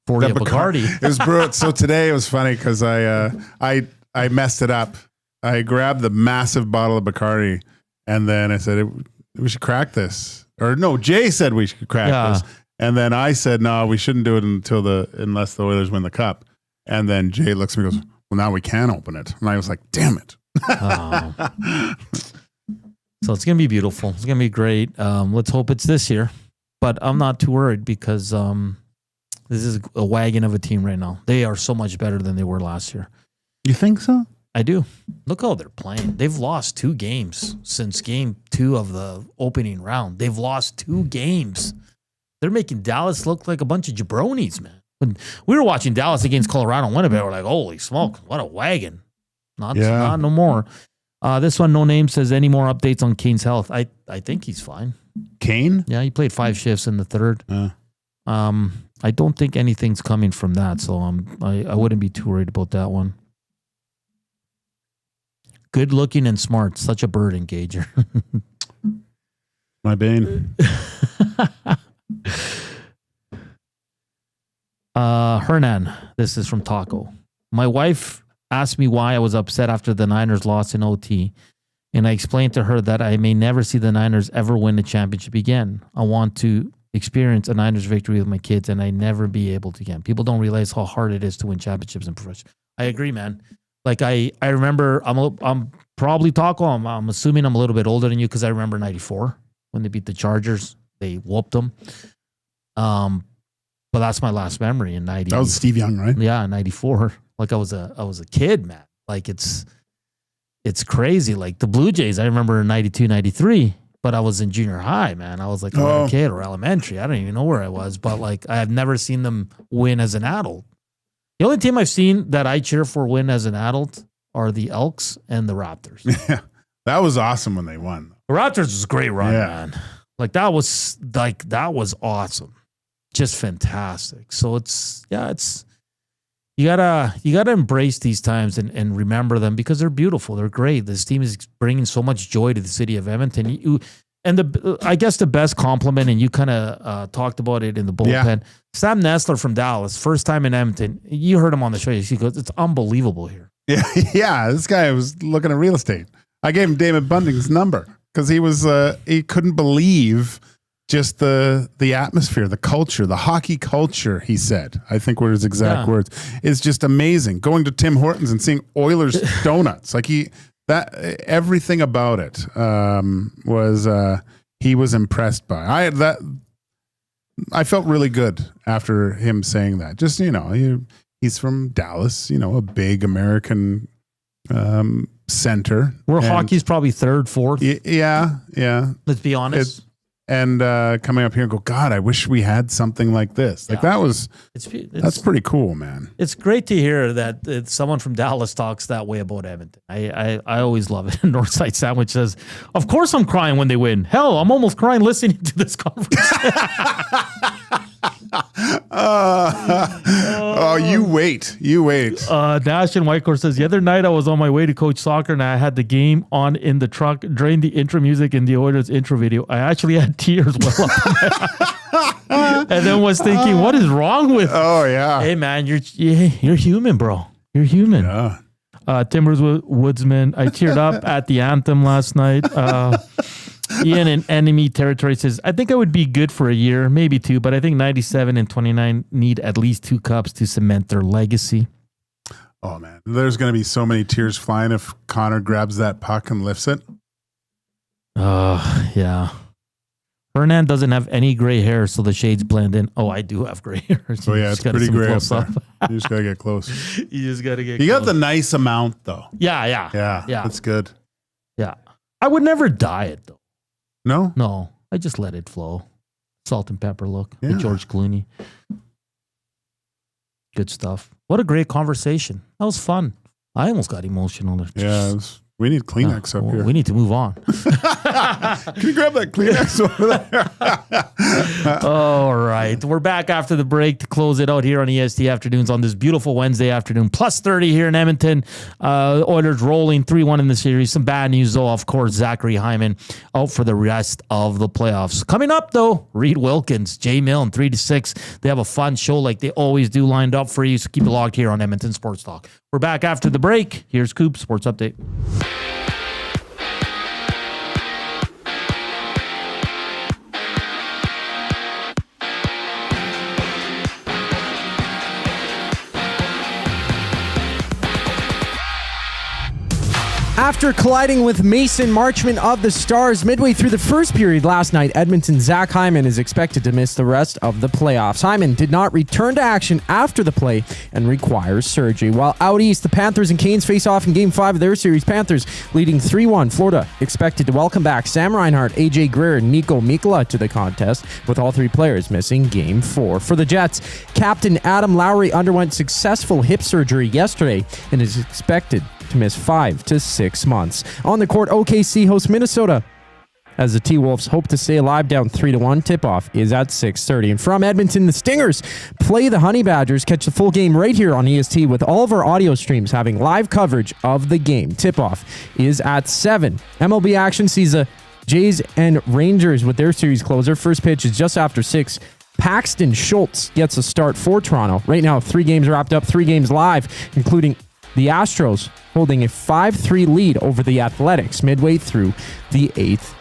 S3: 40 of Bacardi.
S2: It was brilliant. So today it was funny because I messed it up. I grabbed the massive bottle of Bacardi And then I said, we should crack this. Or no, Jay said we should crack this. And then I said, no, we shouldn't do it unless the Oilers win the cup. And then Jay looks at me and goes, well, now we can open it. And I was like, damn it.
S3: So it's going to be beautiful. It's going to be great. Let's hope it's this year. But I'm not too worried because this is a wagon of a team right now. They are so much better than they were last year.
S2: You think so?
S3: I do. Look how they're playing. They've lost 2 games since game 2 of the opening round. They've lost 2 games. They're making Dallas look like a bunch of jabronis, man. When we were watching Dallas against Colorado and Winnipeg, we're like, holy smoke, what a wagon. Not no more. This one, no name, says any more updates on Kane's health. I think he's fine.
S2: Kane?
S3: Yeah, he played 5 shifts in the third. I don't think anything's coming from that, so I wouldn't be too worried about that one. Good looking and smart. Such a bird engager.
S2: My bane.
S3: Hernan, this is from Taco. My wife asked me why I was upset after the Niners lost in OT, and I explained to her that I may never see the Niners ever win a championship again. I want to experience a Niners victory with my kids, and I never be able to again. People don't realize how hard it is to win championships in professional. I agree, man. Like I remember, I'm probably Taco. I'm assuming I'm a little bit older than you because I remember '94 when they beat the Chargers. They whooped them. But that's my last memory in '90.
S2: That was Steve Young, right?
S3: Yeah, '94. Like I was a kid, man. Like it's crazy. Like the Blue Jays, I remember in '92, '93. But I was in junior high, man. I was like a little kid or elementary. I don't even know where I was. But like I have never seen them win as an adult. The only team I've seen that I cheer for win as an adult are the Elks and the Raptors.
S2: Yeah, that was awesome when they won.
S3: The Raptors was a great run, man. Like that was awesome, just fantastic. So it's you gotta embrace these times and remember them because they're beautiful. They're great. This team is bringing so much joy to the city of Edmonton. I guess the best compliment, and you kind of talked about it in the bullpen. Yeah. Sam Nestler from Dallas, first time in Edmonton. You heard him on the show. He goes, "It's unbelievable here."
S2: Yeah. This guy was looking at real estate. I gave him David Bunting's number because he couldn't believe just the atmosphere, the culture, the hockey culture. He said, I think were his exact words. It's just amazing. Going to Tim Hortons and seeing Oilers donuts, like everything about it was he was impressed by. I felt really good after him saying that. Just he's from Dallas, a big American center
S3: where hockey's probably third, fourth.
S2: Yeah.
S3: Let's be honest.
S2: And coming up here and go, God, I wish we had something like this. Like that's pretty cool, man.
S3: It's great to hear that someone from Dallas talks that way about Edmonton. I always love it. Northside Sandwich says, of course I'm crying when they win. Hell, I'm almost crying listening to this conversation.
S2: You wait.
S3: Dash and Whitecourt says, the other night I was on my way to coach soccer and I had the game on in the truck during the intro music in the Oilers intro video. I actually had tears well up in my eyes. And then was thinking, what is wrong with Hey man, you're human, bro. You're human.
S2: Yeah.
S3: Timbers Woodsman, I teared up at the anthem last night. Ian in enemy territory says, I think I would be good for a year, maybe 2, but I think 97 and 29 need at least 2 cups to cement their legacy.
S2: Oh, man. There's going to be so many tears flying if Connor grabs that puck and lifts it.
S3: Yeah. Hernan doesn't have any gray hair, so the shades blend in. Oh, I do have gray hair.
S2: So it's pretty gray up there. You just got to get close.
S3: You
S2: close. Got the nice amount, though.
S3: Yeah.
S2: That's good.
S3: Yeah. I would never dye it, though.
S2: No?
S3: No. I just let it flow. Salt and pepper look with George Clooney. Good stuff. What a great conversation. That was fun. I almost got emotional.
S2: Yeah, we need Kleenex up here.
S3: We need to move on.
S2: Can you grab that Kleenex over there?
S3: All right. We're back after the break to close it out here on EST Afternoons on this beautiful Wednesday afternoon. Plus 30 here in Edmonton. Oilers rolling 3-1 in the series. Some bad news, though. Of course, Zachary Hyman out for the rest of the playoffs. Coming up, though, Reed Wilkins, Jay Milne, 3-6. They have a fun show like they always do lined up for you, so keep it locked here on Edmonton Sports Talk. We're back after the break. Here's Koob Sports Update.
S4: After colliding with Mason Marchment of the Stars midway through the first period last night, Edmonton's Zach Hyman is expected to miss the rest of the playoffs. Hyman did not return to action after the play and requires surgery. While out east, the Panthers and Canes face off in Game 5 of their series. Panthers leading 3-1. Florida expected to welcome back Sam Reinhart, AJ Greer, and Nico Mikkola to the contest, with all three players missing Game 4. For the Jets, Captain Adam Lowry underwent successful hip surgery yesterday and is expected to miss 5 to 6 months. On the court, OKC hosts Minnesota as the T-Wolves hope to stay alive, down 3-1. Tip-off is at 6:30. And from Edmonton, the Stingers play the Honey Badgers. Catch the full game right here on EST with all of our audio streams having live coverage of the game. Tip-off is at 7. MLB action sees the Jays and Rangers with their series closer. First pitch is just after 6. Paxton Schultz gets a start for Toronto. Right now, 3 games wrapped up, 3 games live, including the Astros holding a 5-3 lead over the Athletics midway through the 8th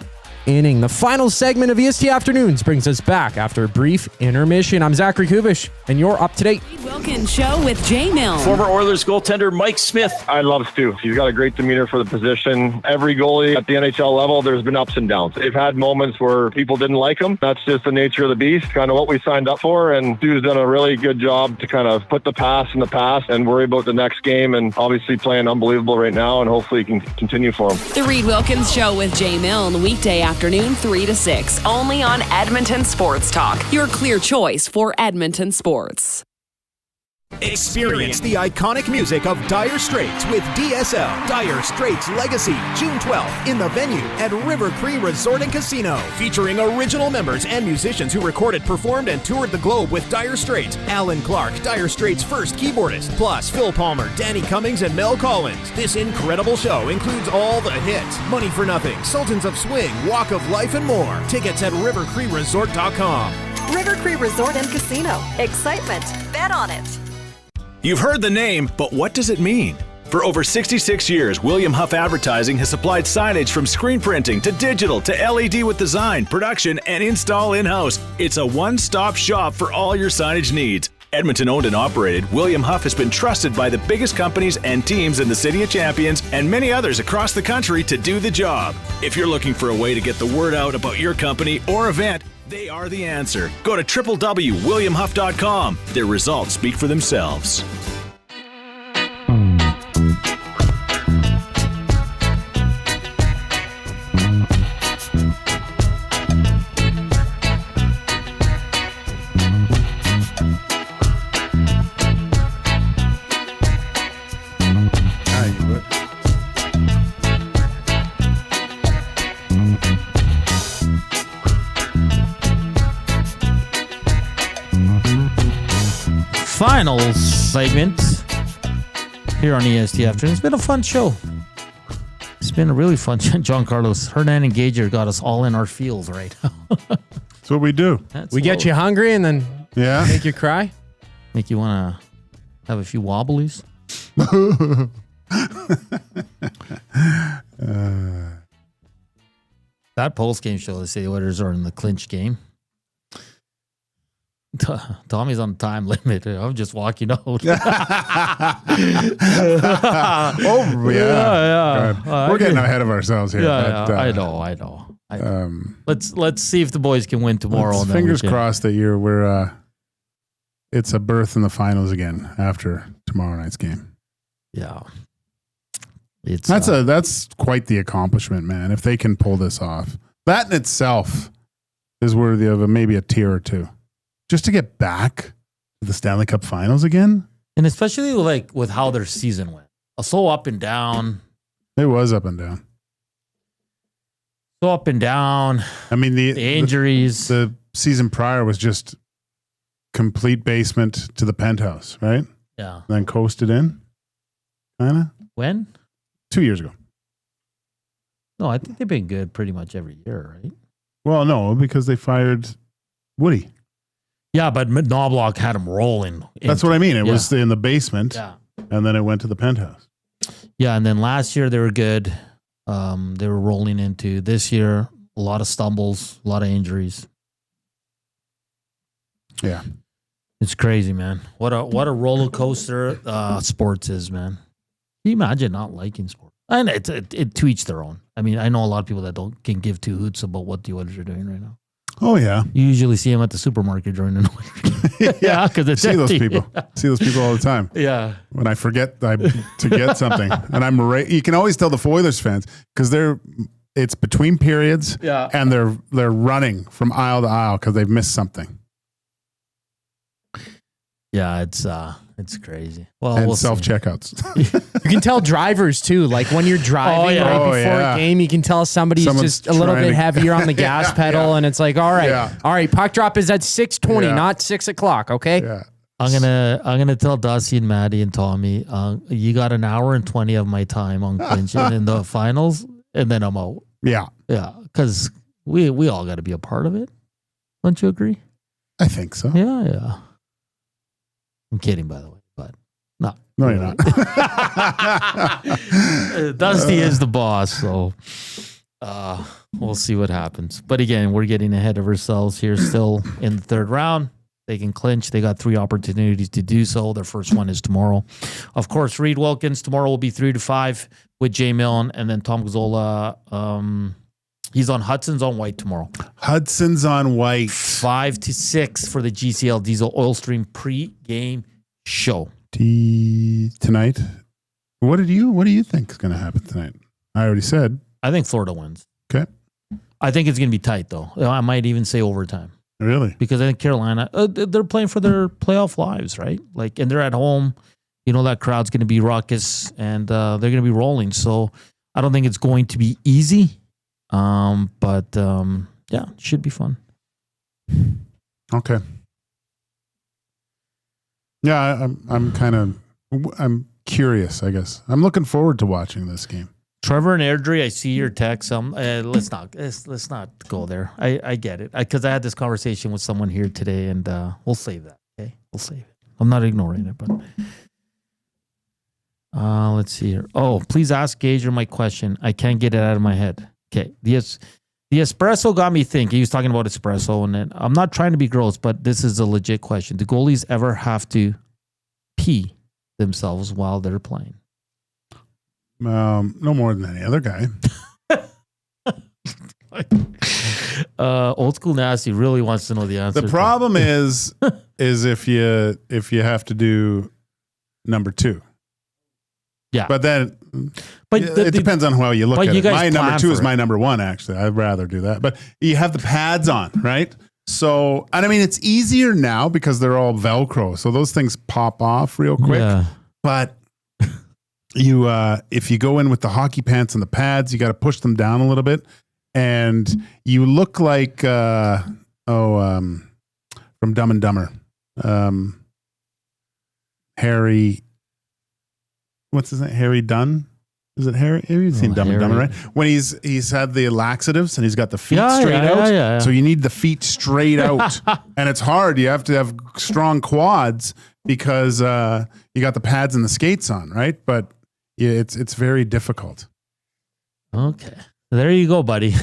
S4: inning. The final segment of EST Afternoons brings us back after a brief intermission. I'm Zachary Kubusch, and you're up to date.
S5: Wilkins Show with Jay Milne.
S16: Former Oilers goaltender Mike Smith.
S20: I love Stu. He's got a great demeanor for the position. Every goalie at the NHL level, there's been ups and downs. They've had moments where people didn't like him. That's just the nature of the beast, kind of what we signed up for, and Stu's done a really good job to kind of put the past in the past and worry about the next game, and obviously playing unbelievable right now, and hopefully he can continue for him.
S5: The Reed Wilkins Show with Jay Milne, weekday afternoon, 3 to 6, only on Edmonton Sports Talk, your clear choice for Edmonton sports.
S13: Experience the iconic music of Dire Straits with DSL. Dire Straits Legacy, June 12th in the venue at River Cree Resort and Casino. Featuring original members and musicians who recorded, performed, and toured the globe with Dire Straits. Alan Clark, Dire Straits' first keyboardist, plus Phil Palmer, Danny Cummings, and Mel Collins. This incredible show includes all the hits. Money for Nothing, Sultans of Swing, Walk of Life, and more. Tickets at rivercreeresort.com.
S14: River Cree Resort and Casino. Excitement. Bet on it.
S18: You've heard the name, but what does it mean? For over 66 years, William Huff Advertising has supplied signage from screen printing to digital to LED with design, production, and install in-house. It's a one-stop shop for all your signage needs. Edmonton owned and operated, William Huff has been trusted by the biggest companies and teams in the City of Champions and many others across the country to do the job. If you're looking for a way to get the word out about your company or event, they are the answer. Go to www.williamhuff.com. Their results speak for themselves.
S3: Final segment here on EST Afternoon. It's been a fun show. It's been a really fun show. John Carlos, Hernan and Gage got us all in our feels right now.
S2: That's what we do.
S4: We get you hungry and then make you cry.
S3: Make you want to have a few wobblies. That post-game show, they say the Oilers are in the clinch game. Tommy's on time limit. I'm just walking out.
S2: Oh, yeah. We're getting ahead of ourselves here.
S3: Yeah, I know. Let's see if the boys can win tomorrow.
S2: Fingers crossed that it's a berth in the finals again after tomorrow night's game.
S3: Yeah.
S2: That's quite the accomplishment, man. If they can pull this off, that in itself is worthy of maybe a tier or two. Just to get back to the Stanley Cup Finals again,
S3: and especially with how their season went, so up and down.
S2: It was up and down.
S3: So up and down.
S2: I mean, the
S3: injuries.
S2: The season prior was just complete basement to the penthouse, right?
S3: Yeah.
S2: And then coasted in. Kinda.
S3: When?
S2: 2 years ago.
S3: No, I think they've been good pretty much every year, right?
S2: Well, no, because they fired Woody.
S3: Yeah, but Knobloch had him rolling.
S2: That's what I mean. It was in the basement, and then it went to the penthouse.
S3: Yeah, and then last year they were good. They were rolling into this year. A lot of stumbles, a lot of injuries.
S2: Yeah,
S3: it's crazy, man. What a roller coaster sports is, man. Can you imagine not liking sports? And it to each their own. I mean, I know a lot of people that can give two hoots about what the Oilers are doing right now.
S2: Oh yeah,
S3: you usually see them at the supermarket during the night. Yeah, because it's
S2: see
S3: empty.
S2: those people. See those people all the time.
S3: Yeah.
S2: When I forget to get something, and you can always tell the Oilers fans because it's between periods.
S3: Yeah.
S2: And they're running from aisle to aisle because they've missed something.
S3: Yeah, it's crazy. Well,
S2: and
S3: we'll
S2: self-checkouts.
S4: You can tell drivers too. Like when you're driving right before a game, you can tell somebody's just a little bit heavier on the gas pedal, and it's like, all right, puck drop is at 6:20, not 6 o'clock. Okay.
S2: Yeah.
S3: I'm gonna tell Dusty and Maddie and Tommy, you got an hour and 20 of my time on clinch in the finals, and then I'm out.
S2: Yeah.
S3: Yeah, because we all got to be a part of it. Don't you agree?
S2: I think so.
S3: Yeah. I'm kidding, by the way, but no.
S2: No, you're not.
S3: Dusty is the boss, so we'll see what happens. But again, we're getting ahead of ourselves here still in the third round. They can clinch. They got 3 opportunities to do so. Their first one is tomorrow. Of course, Reed Wilkins tomorrow will be 3 to 5 with Jay Milne, and then Tom Gazzola. He's on Hudson's on White tomorrow.
S2: Hudson's on White.
S3: 5 to 6 for the GCL Diesel Oil Stream pre-game show.
S2: Tonight. What do you think is going to happen tonight? I already said.
S3: I think Florida wins.
S2: Okay.
S3: I think it's going to be tight, though. I might even say overtime.
S2: Really?
S3: Because I think Carolina, they're playing for their playoff lives, right? Like, and they're at home. You know, that crowd's going to be raucous, and they're going to be rolling. So I don't think it's going to be easy. But yeah, it should be fun.
S2: Okay. Yeah, I'm curious, I guess. I'm looking forward to watching this game.
S3: Trevor and Airdrie, I see your text. Let's not go there. I get it because I had this conversation with someone here today, and we'll save that. Okay, we'll save it. I'm not ignoring it, but let's see here. Oh, please ask Gage my question. I can't get it out of my head. Okay, the espresso got me thinking. He was talking about espresso, and then I'm not trying to be gross, but this is a legit question. Do goalies ever have to pee themselves while they're playing?
S2: No more than any other guy.
S3: Old school nasty really wants to know the answer.
S2: The problem is if you have to do number 2.
S3: Yeah,
S2: but then it depends on how you look at it. My number 2 is my number 1. Actually, I'd rather do that. But you have the pads on, right? So, and I mean, it's easier now because they're all Velcro, so those things pop off real quick.
S3: Yeah.
S2: But if you go in with the hockey pants and the pads, you got to push them down a little bit, and you look like from Dumb and Dumber, Harry. What's his name? Harry Dunn? Is it Harry? You've seen Dumb and Dumber, right? When he's had the laxatives and he's got the feet straight out.
S3: Yeah.
S2: So you need the feet straight out. And it's hard. You have to have strong quads because you got the pads and the skates on, right? But yeah, it's very difficult.
S3: Okay. There you go, buddy.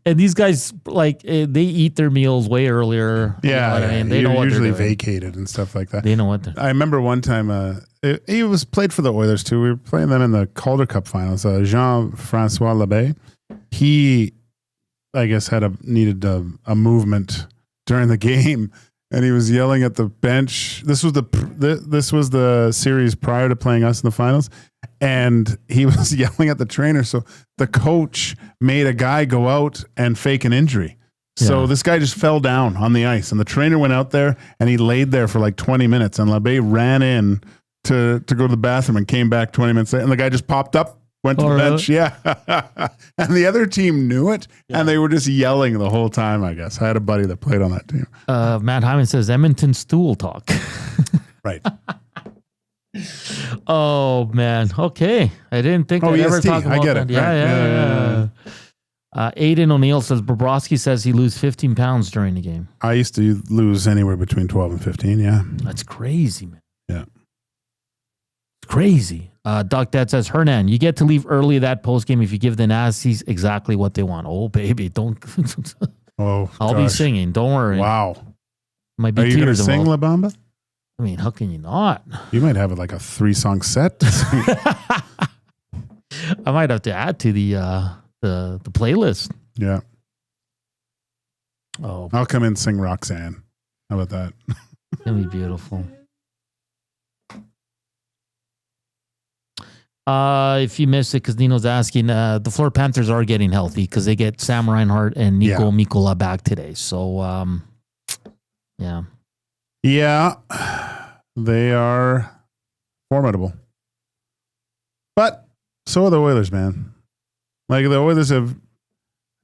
S3: And these guys, like, they eat their meals way earlier.
S2: Yeah.
S3: You know what I mean? They know what
S2: usually
S3: they're doing.
S2: vacated and stuff like that.
S3: They know what they're
S2: I remember one time, he was played for the Oilers too. We were playing them in the Calder Cup finals. Jean-Francois Labbé, he, I guess, needed a movement during the game, and he was yelling at the bench. This was the series prior to playing us in the finals, and he was yelling at the trainer. So the coach made a guy go out and fake an injury. So this guy just fell down on the ice, and the trainer went out there, and he laid there for like 20 minutes, and Labbé ran in to go to the bathroom and came back 20 minutes later, and the guy just popped up, went to the bench. Yeah. And the other team knew it, and they were just yelling the whole time, I guess. I had a buddy that played on that team.
S3: Matt Hyman says Edmonton stool talk.
S2: Right.
S3: Oh, man. Okay. I didn't think I'd ever
S2: EST.
S3: talk about
S2: I get
S3: that.
S2: it.
S3: Yeah.
S2: Right.
S3: Aiden O'Neill says Bobrovsky says he lose 15 pounds during the game.
S2: I used to lose anywhere between 12 and 15, yeah.
S3: That's crazy, man.
S2: Yeah.
S3: It's crazy. Doc Dad says, Hernan, you get to leave early that post game if you give the Nazis exactly what they want. Oh, baby, don't. I'll be singing. Don't worry.
S2: Wow.
S3: Might be
S2: Are you going to
S3: tears
S2: sing La
S3: involved.
S2: Bamba?
S3: I mean, how can you not?
S2: You might have like a 3-song set.
S3: I might have to add to the playlist.
S2: Yeah.
S3: Oh,
S2: I'll come in and sing Roxanne. How about that?
S3: it'll be beautiful. If you missed it, because Nino's asking, the Florida Panthers are getting healthy because they get Sam Reinhart and Nico Mikkola back today. So, yeah.
S2: Yeah, they are formidable. But so are the Oilers, man. Like the Oilers have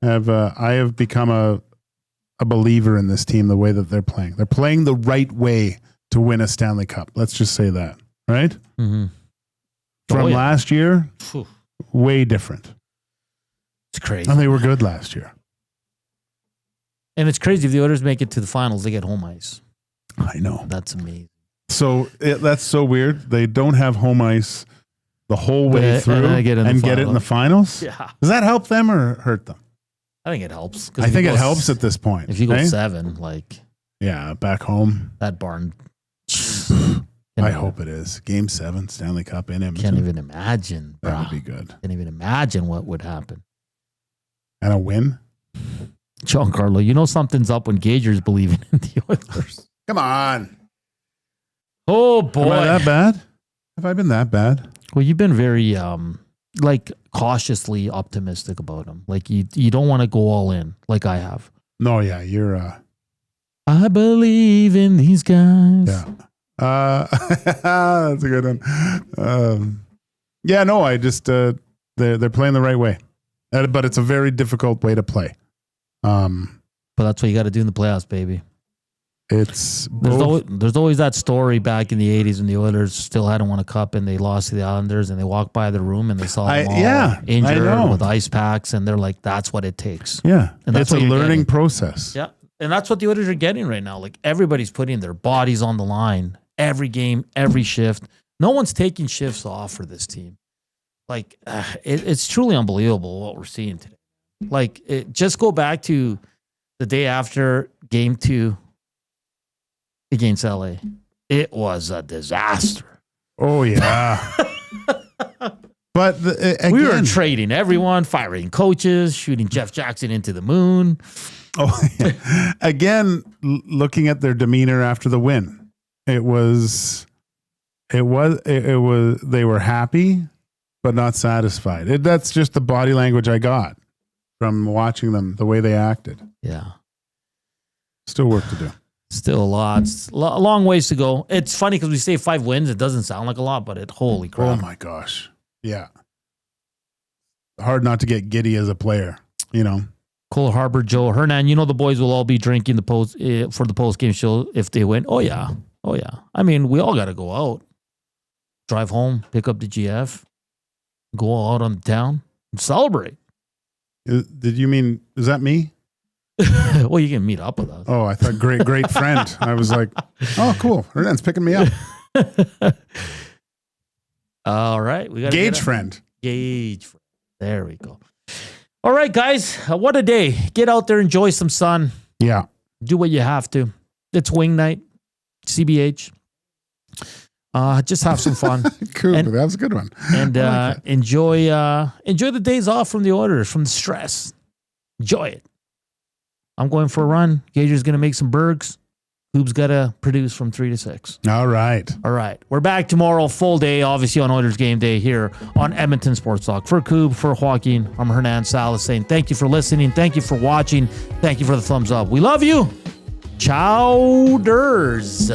S2: I have become a believer in this team, the way that they're playing. They're playing the right way to win a Stanley Cup. Let's just say that, right?
S3: Mm-hmm.
S2: From last year, way different.
S3: It's crazy.
S2: And they were good last year.
S3: And it's crazy. If the Oilers make it to the finals, they get home ice.
S2: I know.
S3: That's amazing.
S2: So that's so weird. They don't have home ice the whole way through and get it in the finals?
S3: Yeah.
S2: Does that help them or hurt them?
S3: I think it helps.
S2: I think it helps at this point.
S3: If you go 7, like...
S2: Yeah, back home.
S3: That barn...
S2: I hope it is. Game 7, Stanley Cup in Edmonton.
S3: Can't even imagine.
S2: That would be good.
S3: Can't even imagine what would happen.
S2: And a win?
S3: Giancarlo, you know something's up when Gager's believing in the Oilers.
S2: Come on.
S3: Oh, boy.
S2: Am I that bad? Have I been that bad?
S3: Well, you've been very, cautiously optimistic about him. Like, you don't want to go all in like I have.
S2: No, yeah, you're...
S3: I believe in these guys.
S2: Yeah. That's a good one. Yeah, no, I just they're playing the right way, but it's a very difficult way to play.
S3: But that's what you got to do in the playoffs, baby.
S2: There's
S3: always that story back in the 80s when the Oilers still hadn't won a cup and they lost to the Islanders and they walked by the room and they saw them all injured with ice packs and they're like, that's what it takes.
S2: Yeah,
S3: and that's
S2: it's a learning process.
S3: Yeah, and that's what the Oilers are getting right now. Like everybody's putting their bodies on the line. Every game, every shift. No one's taking shifts off for this team. Like, it's truly unbelievable what we're seeing today. Like, just go back to the day after Game 2 against LA. It was a disaster.
S2: Oh, yeah. But again,
S3: we were trading everyone, firing coaches, shooting Jeff Jackson into the moon.
S2: Oh, yeah. Again, looking at their demeanor after the win. It was, they were happy, but not satisfied. That's just the body language I got from watching them, the way they acted.
S3: Yeah.
S2: Still work to do.
S3: Still a long ways to go. It's funny because we say 5 wins. It doesn't sound like a lot, but holy crap.
S2: Oh my gosh. Yeah. Hard not to get giddy as a player, you know.
S3: Cole Harbor, Joe, Hernan, you know the boys will all be drinking for the post-game show if they win. Oh, yeah. Oh, yeah. I mean, we all got to go out, drive home, pick up the GF, go out on the town, and celebrate.
S2: Did you mean, is that me?
S3: Well, you can meet up with us.
S2: Oh, I thought great friend. I was like, oh, cool. Hernan's picking me up.
S3: All right. We got
S2: Gage friend.
S3: Gage friend. There we go. All right, guys. What a day. Get out there, enjoy some sun.
S2: Yeah.
S3: Do what you have to. It's wing night. CBH. Just have some fun.
S2: Cool. That was a good one.
S3: And enjoy the days off from the Oilers, from the stress. Enjoy it. I'm going for a run. Gager's going to make some burgers. Koob's got to produce from 3 to 6.
S2: All right.
S3: We're back tomorrow, full day, obviously on Oilers Game Day here on Edmonton Sports Talk. For Koob, for Joaquin, I'm Hernan Salas saying thank you for listening. Thank you for watching. Thank you for the thumbs up. We love you. Chowders.